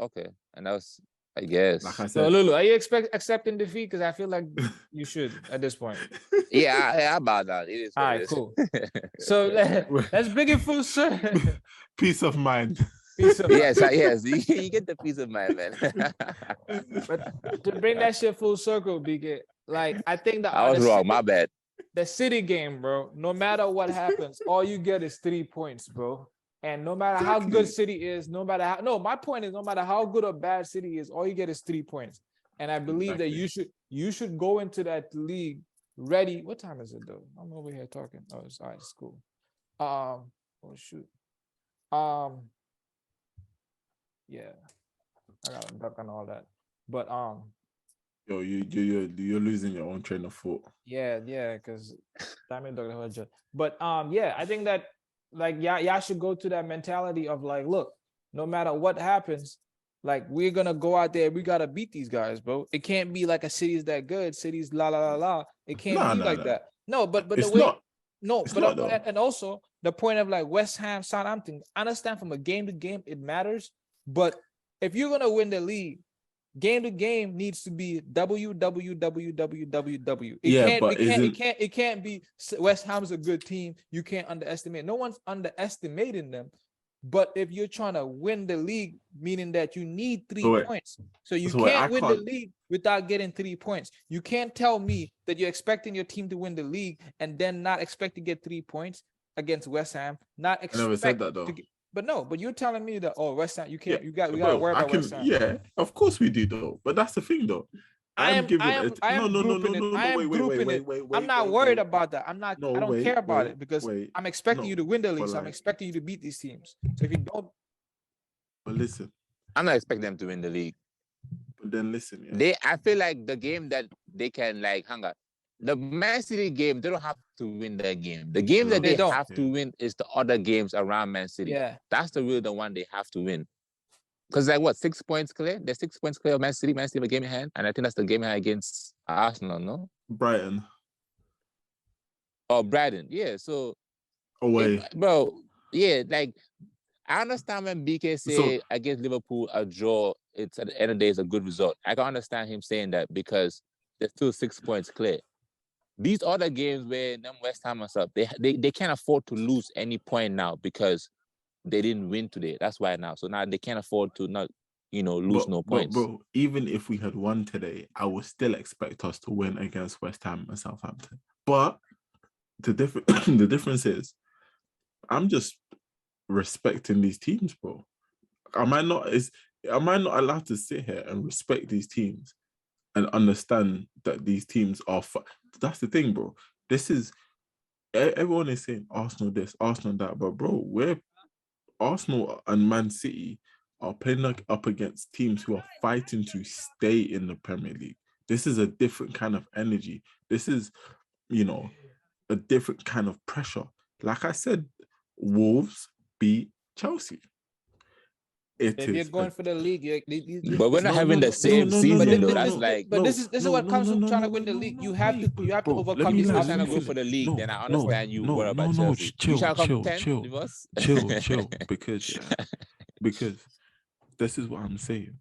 and that was, I guess. Like I said. So Lulu, are you accepting defeat? Because I feel like you should at this point. Yeah, I bow down. It is. All right, cool. So let's bring it full circle. Peace of mind. Yes. You get the peace of mind, man. But to bring that shit full circle, BK, like I think I was wrong. My bad. The City game, bro. No matter what happens, all you get is 3 points, bro. And no matter how good City is, my point is no matter how good or bad City is, all you get is 3 points. And I believe that you should go into that league ready. What time is it though? I'm over here talking. Oh, it's all right, it's cool. Oh shoot. Yeah. I gotta duck on all that. But yo, you're losing your own train of thought. Yeah, because but yeah, I think that like y'all should go to that mentality of like, look, no matter what happens, like we're gonna go out there, we gotta beat these guys, bro. It can't be like a City's that good, City's la la la la. It can't be like that. No, but it's the way not. no, it's but not, and also the point of like West Ham, Southampton, I understand from a game to game it matters, but if you're gonna win the league, game to game needs to be W. It can't be West Ham's a good team. You can't underestimate. No one's underestimating them. But if you're trying to win the league, meaning that you need 3 points. So you can't win the league without getting 3 points. You can't tell me that you're expecting your team to win the league and then not expect to get 3 points against West Ham. I never said that though. But you're telling me that West Ham, you can't. We gotta worry about West Ham. Yeah, of course we do though. But that's the thing though. I am giving it. I am No, grouping it. I am grouping it. I'm not worried about that. I don't care about it because I'm expecting you to win the league. So I'm expecting you to beat these teams. So if you don't, but listen, I'm not expecting them to win the league. but then listen, yeah. I feel like the game that they can like hang on. The Man City game, they don't have to win that game. The game that they have to win is the other games around Man City. Yeah. That's the one they have to win. Because like what, 6 points clear? They're 6 points clear of Man City. Man City have a game in hand. And I think that's the game in hand against Arsenal, no? Brighton. Oh, Brighton. Yeah. So away. Bro, yeah, like I understand when BK say against Liverpool a draw, it's at the end of the day is a good result. I can understand him saying that because they're still 6 points clear. These other games where them West Ham and stuff, they can't afford to lose any point now because they didn't win today. That's why now. So now they can't afford to not, lose no points. Bro, even if we had won today, I would still expect us to win against West Ham and Southampton. But the difference is, I'm just respecting these teams, bro. Am I not allowed to sit here and respect these teams and understand that these teams are? That's the thing, bro. This is everyone is saying Arsenal this, Arsenal that, but bro, we're Arsenal and Man City are playing up against teams who are fighting to stay in the Premier League. This is a different kind of energy. This is, a different kind of pressure. Like I said, Wolves beat Chelsea. If you're going for the league, but we're not having the same season though. That's like, but this is what comes from trying to win the league. You have to overcome these. I'm trying to go for the league. Then I understand you worry about Chelsea. Chill, because this is what I'm saying.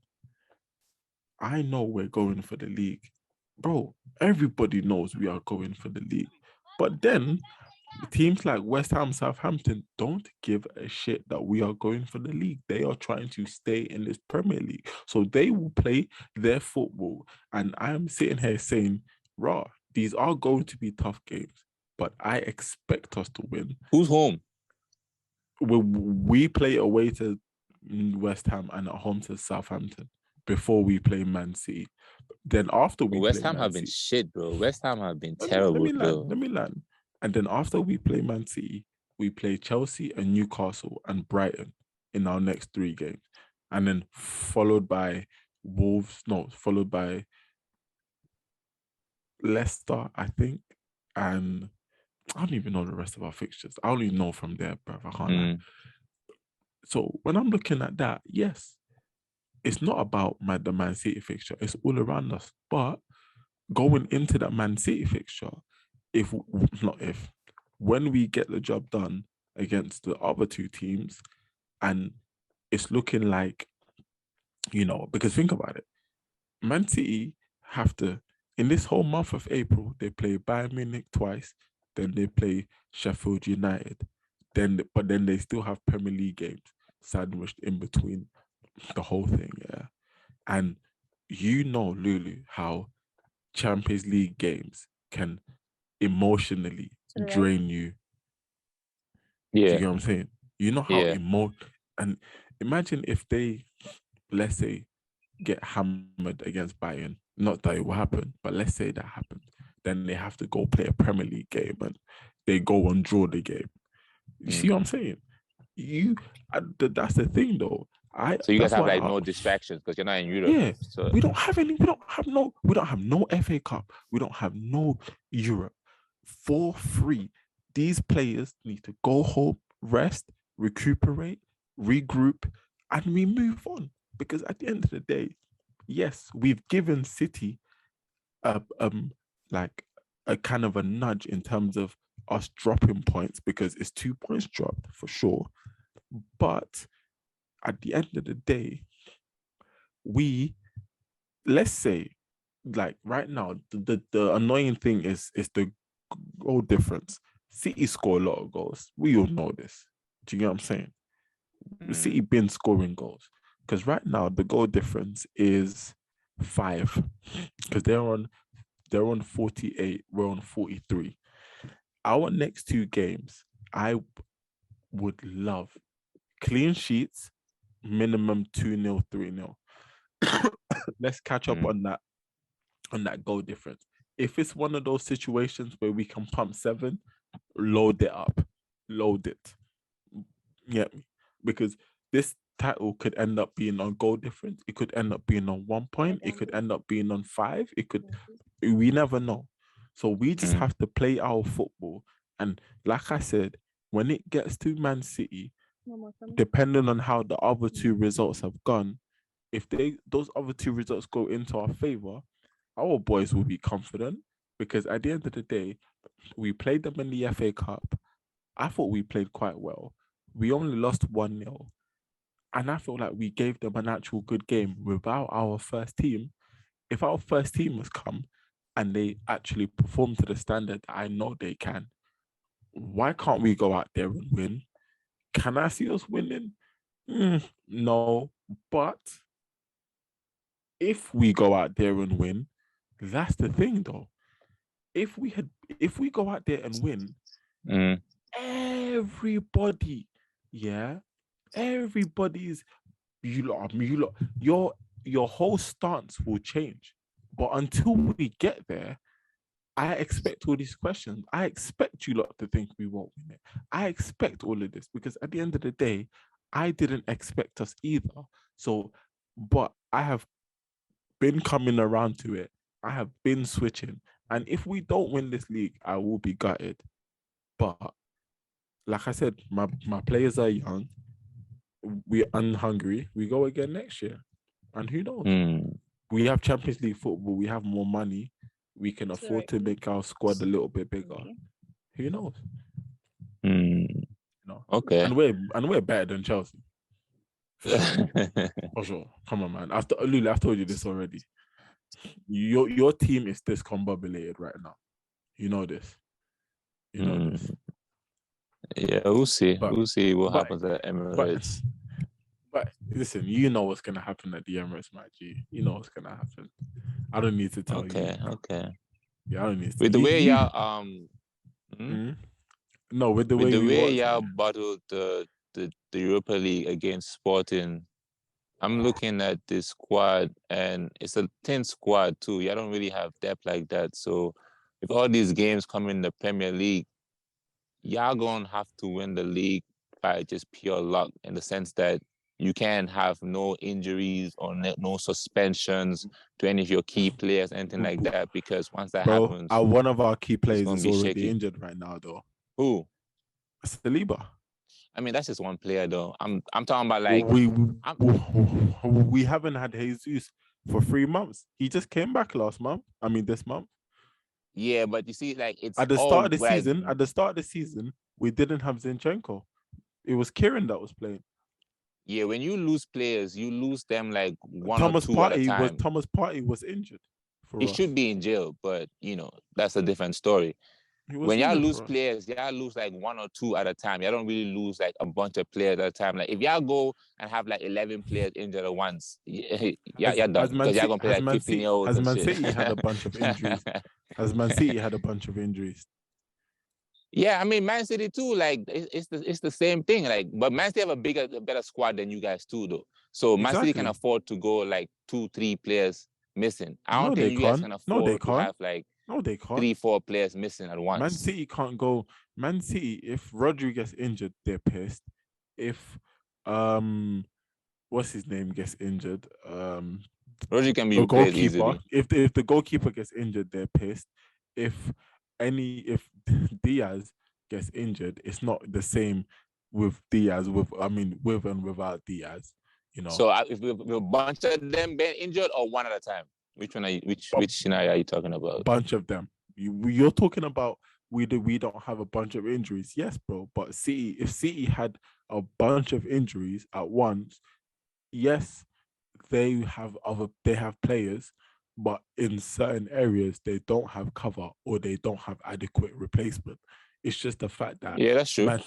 I know we're going for the league, bro. Everybody knows we are going for the league, but then teams like West Ham, Southampton don't give a shit that we are going for the league. They are trying to stay in this Premier League. So they will play their football. And I'm sitting here saying, these are going to be tough games, but I expect us to win. Who's home? We play away to West Ham and at home to Southampton before we play Man City. Then after we West play Ham Man have City, been shit, bro. West Ham have been terrible. Let me land. And then after we play Man City, we play Chelsea and Newcastle and Brighton in our next 3 games. And then followed by Leicester, I think. And I don't even know the rest of our fixtures. I only know from there, bruv. I can't lie. So when I'm looking at that, yes, it's not about the Man City fixture. It's all around us. But going into that Man City fixture, when we get the job done against the other 2 teams, and it's looking like, because think about it, Man City have to, in this whole month of April, they play Bayern Munich twice, then they play Sheffield United, but then they still have Premier League games sandwiched in between the whole thing, yeah. And Lulu, how Champions League games can emotionally drain you. Yeah. Do you know what I'm saying? You know how and imagine if they, let's say, get hammered against Bayern. Not that it will happen, but let's say that happens. Then they have to go play a Premier League game and they go and draw the game. You see what I'm saying? That's the thing though. So you guys have no distractions because you're not in Europe. Yeah, so we don't have any. We don't have no FA Cup. We don't have no Europe. For free, these players need to go home, rest, recuperate, regroup, and we move on. Because at the end of the day, yes, we've given City like a kind of a nudge in terms of us dropping points because it's 2 points dropped for sure. But at the end of the day, let's say, like right now, the annoying thing is the goal difference. City score a lot of goals. We all know this. Do you know what I'm saying? City been scoring goals. Because right now the goal difference is 5. Because they're on 48, we're on 43. Our next 2 games, I would love clean sheets, minimum 2-0, 3-0. Let's catch up on that on that goal difference. If it's one of those situations where we can pump 7, load it up. Load it. Yeah. Because this title could end up being on goal difference. It could end up being on 1 point. It could end up being on 5. We never know. So we just have to play our football. And like I said, when it gets to Man City, depending on how the other 2 results have gone, if those other 2 results go into our favor, our boys will be confident, because at the end of the day, we played them in the FA Cup. I thought we played quite well. We only lost 1-0. And I feel like we gave them an actual good game without our first team. If our first team has come and they actually perform to the standard that I know they can, why can't we go out there and win? Can I see us winning? No. But if we go out there and win, that's the thing though. If we go out there and win, everybody, everybody's you lot, your whole stance will change. But until we get there, I expect all these questions. I expect you lot to think we won't win it. I expect all of this, because at the end of the day, I didn't expect us either. So, but I have been coming around to it. I have been switching. And if we don't win this league, I will be gutted. But like I said, my players are young. We're unhungry. We go again next year. And who knows? We have Champions League football. We have more money. We can afford to make our squad a little bit bigger. Who knows? No. Okay. And we're better than Chelsea. For sure. Come on, man. Lulu, I've told you this already. Your team is discombobulated right now. You know this. You know this. Yeah, we'll see. We'll see what happens at Emirates. But listen, you know what's gonna happen at the Emirates, my G. You know what's gonna happen. I don't need to tell you. Okay. Yeah, I don't need to. With the way y'all No, with the way y'all battled the Europa League against Sporting, I'm looking at this squad, and it's a thin squad too. Y'all don't really have depth like that. So if all these games come in the Premier League, y'all gonna have to win the league by just pure luck, in the sense that you can't have no injuries or no suspensions to any of your key players, anything like that, because once that happens, one of our key players is already shaky. injured right now, though. Who? Saliba. I mean, that's just one player, though. I'm talking about like we haven't had Jesus for 3 months. He just came back this month. Yeah, but you see, like it's at the start of the season. At the start of the season, we didn't have Zinchenko. It was Kieran that was playing. Yeah, when you lose players, you lose them like one or two at a time. Thomas Partey was injured. He should be in jail, but that's a different story. When y'all lose players, y'all lose like one or two at a time. Y'all don't really lose like a bunch of players at a time. Like if y'all go and have like 11 players injured at once, y'all done, because y'all gonna play like 15-year-olds. Has Man City had a bunch of injuries? Has Man City had a bunch of injuries? Yeah, I mean Man City too. Like it's the same thing. Like, but Man City have a better squad than you guys too, though. So Man City can afford to go like 2-3 players missing. I don't think you guys can afford to have like 3-4 players missing at once. Man City can't go. Man City, if Rodri gets injured, they're pissed. If what's his name gets injured, Rodri can be replaced easily. If the goalkeeper gets injured, they're pissed. If Diaz gets injured, it's not the same with Diaz. With and without Diaz, So if a bunch of them been injured, or one at a time, which scenario are you talking about? Bunch of them. You're talking about we don't have a bunch of injuries. Yes, bro. But if City had a bunch of injuries at once, yes, they have players, but in certain areas they don't have cover or they don't have adequate replacement. It's just the fact that that's true.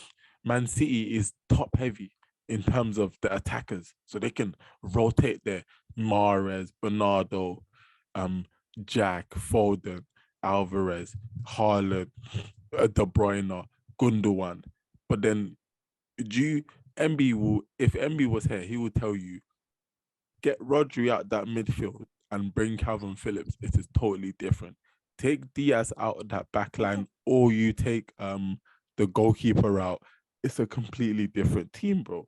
Man City is top heavy in terms of the attackers, so they can rotate their Mahrez, Bernardo, Jack, Foden, Alvarez, Haaland, De Bruyne, Gundogan. But then if MB was here, he would tell you, get Rodri out that midfield and bring Calvin Phillips, it is totally different. Take Diaz out of that back line, or you take the goalkeeper out. It's a completely different team, bro.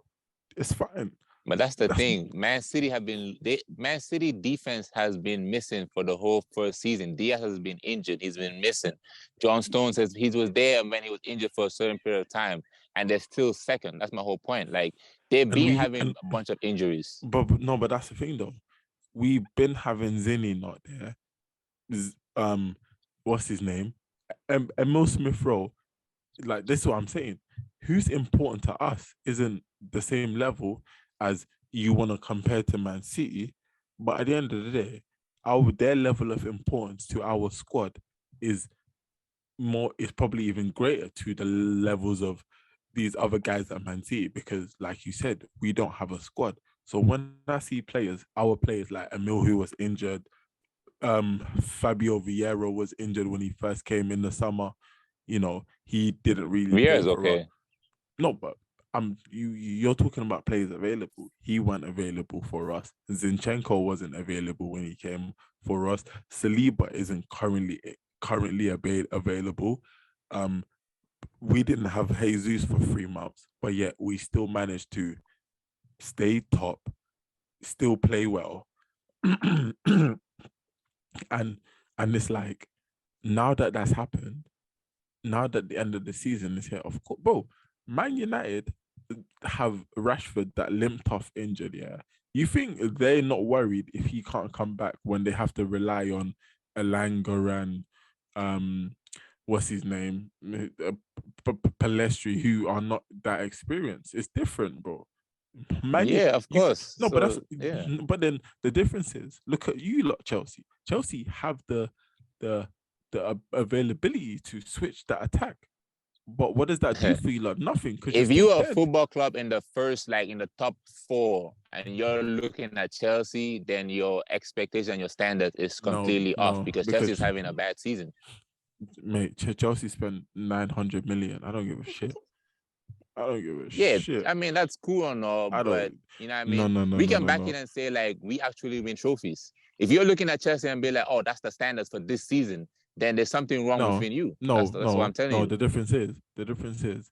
It's fine. But that's the thing. Man City defense has been missing for the whole first season. Diaz has been injured. He's been missing. John Stones says he was there when he was injured for a certain period of time, and they're still second. That's my whole point. Like they've been having a bunch of injuries. But that's the thing though. We've been having Zinni not there. What's his name? Emil Smith Rowe. Like, this is what I'm saying. Who's important to us isn't the same level as you want to compare to Man City, but at the end of the day, their level of importance to our squad is probably even greater to the levels of these other guys at Man City, because like you said, we don't have a squad. So when I see our players like Emil, who was injured, Fabio Vieira was injured when he first came in the summer, you know, he didn't really. Vieira's okay. No, but you're talking about players available. He wasn't available for us. Zinchenko wasn't available when he came for us. Saliba isn't currently available. We didn't have Jesus for 3 months, but yet we still managed to stay top, still play well. and it's like, now that that's happened, now that the end of the season is here, of course, bro, Man United have Rashford that limped off injured, yeah. You think they're not worried if he can't come back when they have to rely on Elanga and what's his name, Palestri, who are not that experienced? It's different, bro. Of course. No, so, but but then the difference is, look at you lot, Chelsea. Chelsea have the availability to switch that attack. But what does that do for you lot? Nothing. If you're a football club in the first, like in the top 4, and you're looking at Chelsea, then your expectation, your standard is completely off, because Chelsea's having a bad season. Mate, Chelsea spent 900 million. I don't give a shit. I mean, that's cool or no, but you know what I mean? No, we can back in and say, like, we actually win trophies. If you're looking at Chelsea and be like, oh, that's the standards for this season, then there's something wrong within you. That's what I'm telling you. No, the difference is,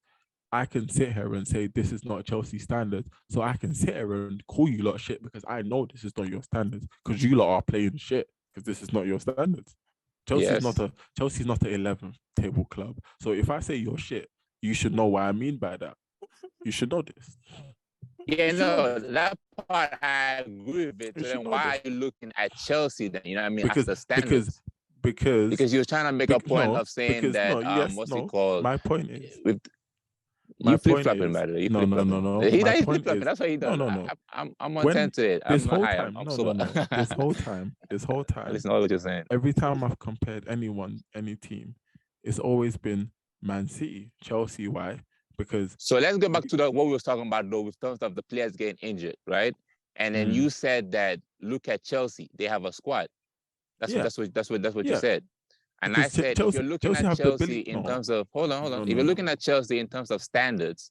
I can sit here and say this is not Chelsea standards, so I can sit here and call you lot shit because I know this is not your standards, because you lot are playing shit because this is not your standards. Chelsea's not an 11th table club. So if I say you're shit, you should know what I mean by that. You should know this. Yeah, no, that part I agree with it. So then why are you looking at Chelsea then? You know what I mean? As the standards. Because you're trying to make a point of saying that what's it called? My point is, you flip flopping, by the way. No. He's flip flopping. That's what he does. No. I'm on 10 to it. This whole time, this whole time. Listen to what you're saying. Every time I've compared any team, it's always been Man City, Chelsea. Why? Because so let's go back to what we were talking about though, with terms of the players getting injured, right? And then you said that look at Chelsea, they have a squad. That's what you said. And because I said, Chelsea, if you're looking at Chelsea in terms of hold on. If you're looking at Chelsea in terms of standards,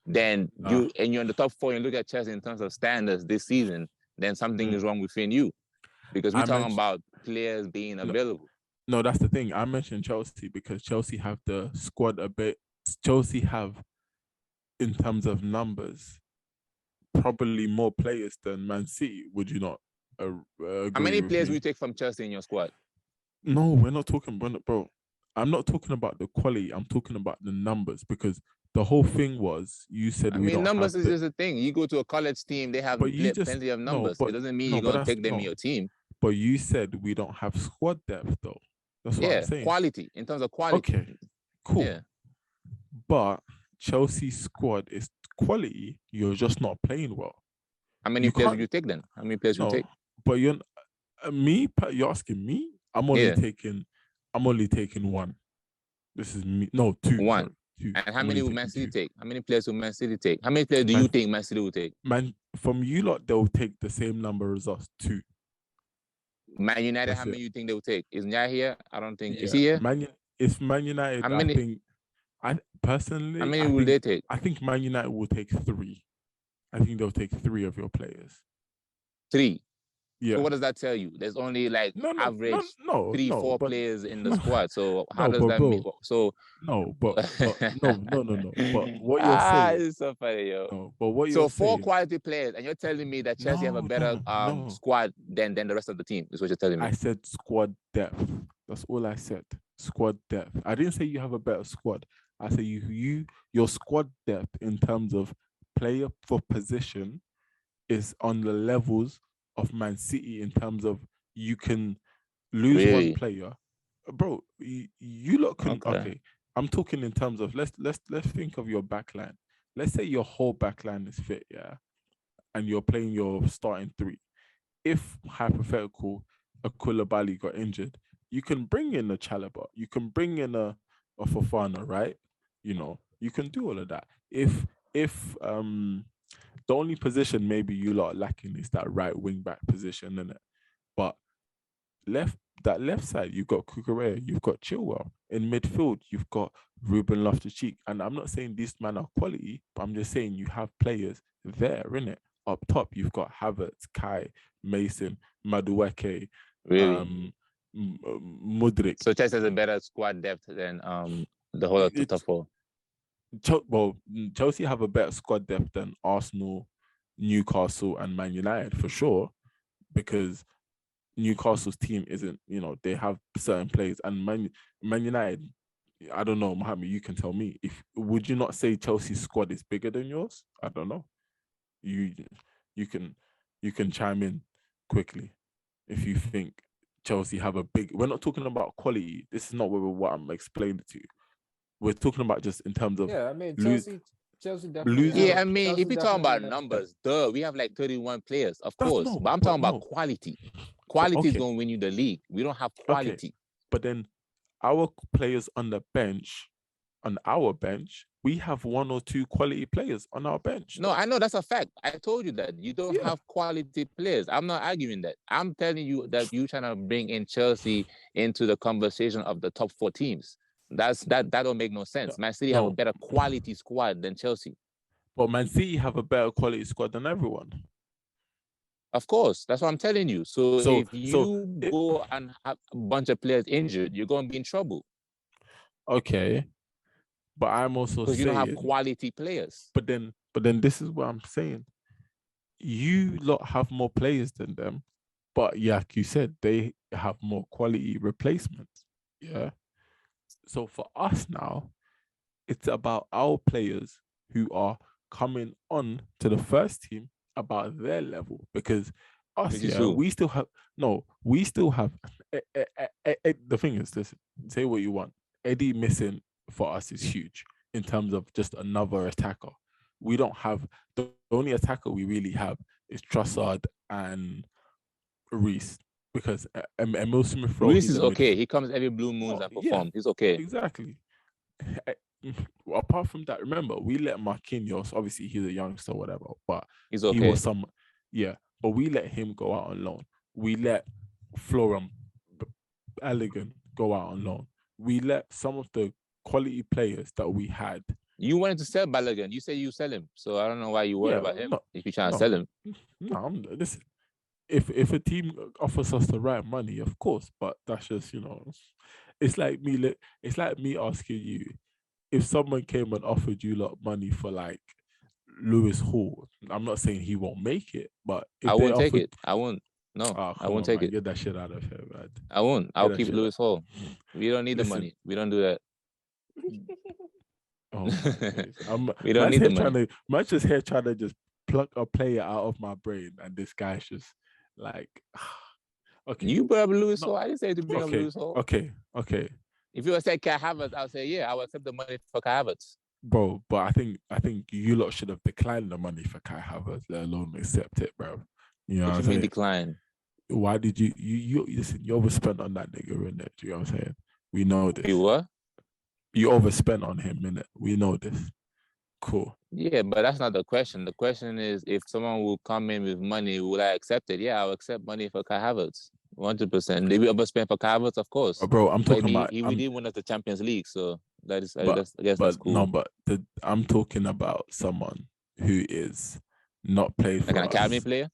then you're in the top 4 and look at Chelsea in terms of standards this season, then something is wrong within you. Because we're talking about players being available. No, that's the thing. I mentioned Chelsea because Chelsea have the squad a bit. Chelsea have, in terms of numbers, probably more players than Man City. Would you not? How many players will you take from Chelsea in your squad? No, we're not talking, bro. I'm not talking about the quality. I'm talking about the numbers, because the whole thing was, you said numbers is just a thing. You go to a college team, they have plenty of numbers. It doesn't mean you're going to take them in your team. But you said we don't have squad depth, though. That's what I'm saying. Quality, in terms of quality. Okay, cool. Yeah. But Chelsea's squad is quality. You're just not playing well. How many players would you take then? How many players would you take? But you're asking me? I'm only taking one. This is me. No, 2. One. Sorry, 2. And how many will Man City take? How many players will Man City take? How many players do you think Man City will take? Man, from you lot, they'll take the same number as us, 2. Man United, how many you think they will take? Is Nya here? I don't think. Is he here? It's Man United. How many? I personally. How many will they take? I think Man United will take 3. I think they'll take 3 of your players. 3. Yeah. So what does that tell you? There's only like average no, 3-4 but players in the no, squad. So how no, does but that mean? bro, So no, but no. But what you're saying, it's so funny, yo. no, but what So you're 4 saying, quality players, and you're telling me that Chelsea have a better no. squad than the rest of the team. Is what you're telling me. I said squad depth. That's all I said. Squad depth. I didn't say you have a better squad. I say your squad depth in terms of player for position is on the levels of Man City in terms of you can lose one Really? player, bro. You lot can okay. I'm talking in terms of let's think of your back line. Let's say your whole back line is fit, yeah, and you're playing your starting 3. If hypothetical a Koulibaly got injured, you can bring in a Chalobah, you can bring in a Fofana, right? You know, you can do all of that. If the only position maybe you lot are lacking is that right wing back position, innit? But that left side, you've got Cucurella, you've got Chilwell. In midfield, you've got Ruben Loftus-Cheek. And I'm not saying these men are quality, but I'm just saying you have players there, innit? Up top, you've got Havertz, Kai, Mason, Madueke, Really? Mudryk. So Chelsea has a better squad depth than the whole of the top 4. Chelsea have a better squad depth than Arsenal, Newcastle, and Man United for sure, because Newcastle's team isn't, they have certain players, and Man United, I don't know, Mohammed, you can tell me. Would you not say Chelsea's squad is bigger than yours? I don't know. You can chime in quickly if you think Chelsea have a big. We're not talking about quality. This is not what I'm explaining to you. We're talking about just in terms of I mean Chelsea definitely. Yeah, I mean, if you're talking about numbers, we have like 31 players, of course. But I'm talking about quality. Quality is going to win you the league. We don't have quality. Okay. But then our players on our bench, we have 1 or 2 quality players on our bench. No, I know that's a fact. I told you that you don't have quality players. I'm not arguing that. I'm telling you that you're trying to bring in Chelsea into the conversation of the top 4 teams. That don't make no sense. Man City have a better quality squad than Chelsea. But Man City have a better quality squad than everyone. Of course, that's what I'm telling you. So if you go and have a bunch of players injured, you're going to be in trouble. Okay. But I'm also saying, because you don't have quality players. But then this is what I'm saying. You lot have more players than them, but like you said, they have more quality replacements. Yeah. So for us now, it's about our players who are coming on to the first team about their level, because us, we still have the thing is, listen, say what you want. Eddie missing for us is huge in terms of just another attacker. We don't have the only attacker we really have is Trossard and Reece, because Emil Smith Rowe. Reece is okay. He comes every blue moon and performs. Yeah, he's okay. Exactly. Apart from that, remember, we let Marquinhos, obviously he's a youngster, whatever, but he's okay. He was but we let him go out on loan. We let Florian Elegant go out on loan. We let some of the quality players that we had. You wanted to sell Balogun. You said you sell him, so I don't know why you worry about him. If you're trying to sell him, listen. If a team offers us the right money, of course, but that's just it's like me asking you, if someone came and offered you lot money for like Lewis Hall, I'm not saying he won't make it, but I won't take it. I won't. No, I won't take it. Get that shit out of here, man. I won't. I'll keep Lewis Hall. We don't need the money. We don't do that. We don't need the money. I'm just here trying to just pluck a player out of my brain, and this guy's just like, okay. You brought up Lewis Hall. I didn't say to bring up Lewis Hall. Okay. If you would say Kai Havertz, I'll say I will accept the money for Kai Havertz. Bro, but I think you lot should have declined the money for Kai Havertz, let alone accept it, bro. You know what I'm saying? Decline. Why did you listen? You overspent on that nigga, innit? Do you know what I'm saying? We know this. You what? You overspent on him, innit? We know this. Cool. Yeah, but that's not the question. The question is, if someone will come in with money, will I accept it? Yeah, I'll accept money for Kai Havertz. 100%. Did we overspend for Kai Havertz? Of course. Bro, I'm talking about... We did win us the Champions League, so I guess that's cool. No, but I'm talking about someone who is not played for like an academy player?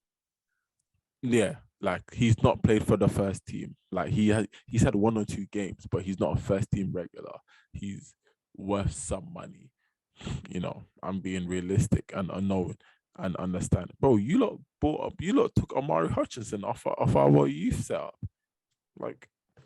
Yeah, like he's not played for the first team. Like he's had 1 or 2 games, but he's not a first team regular. He's worth some money. You know, I'm being realistic and unknown and understand. Bro, you lot took Amari Hutchinson off our youth setup. Like,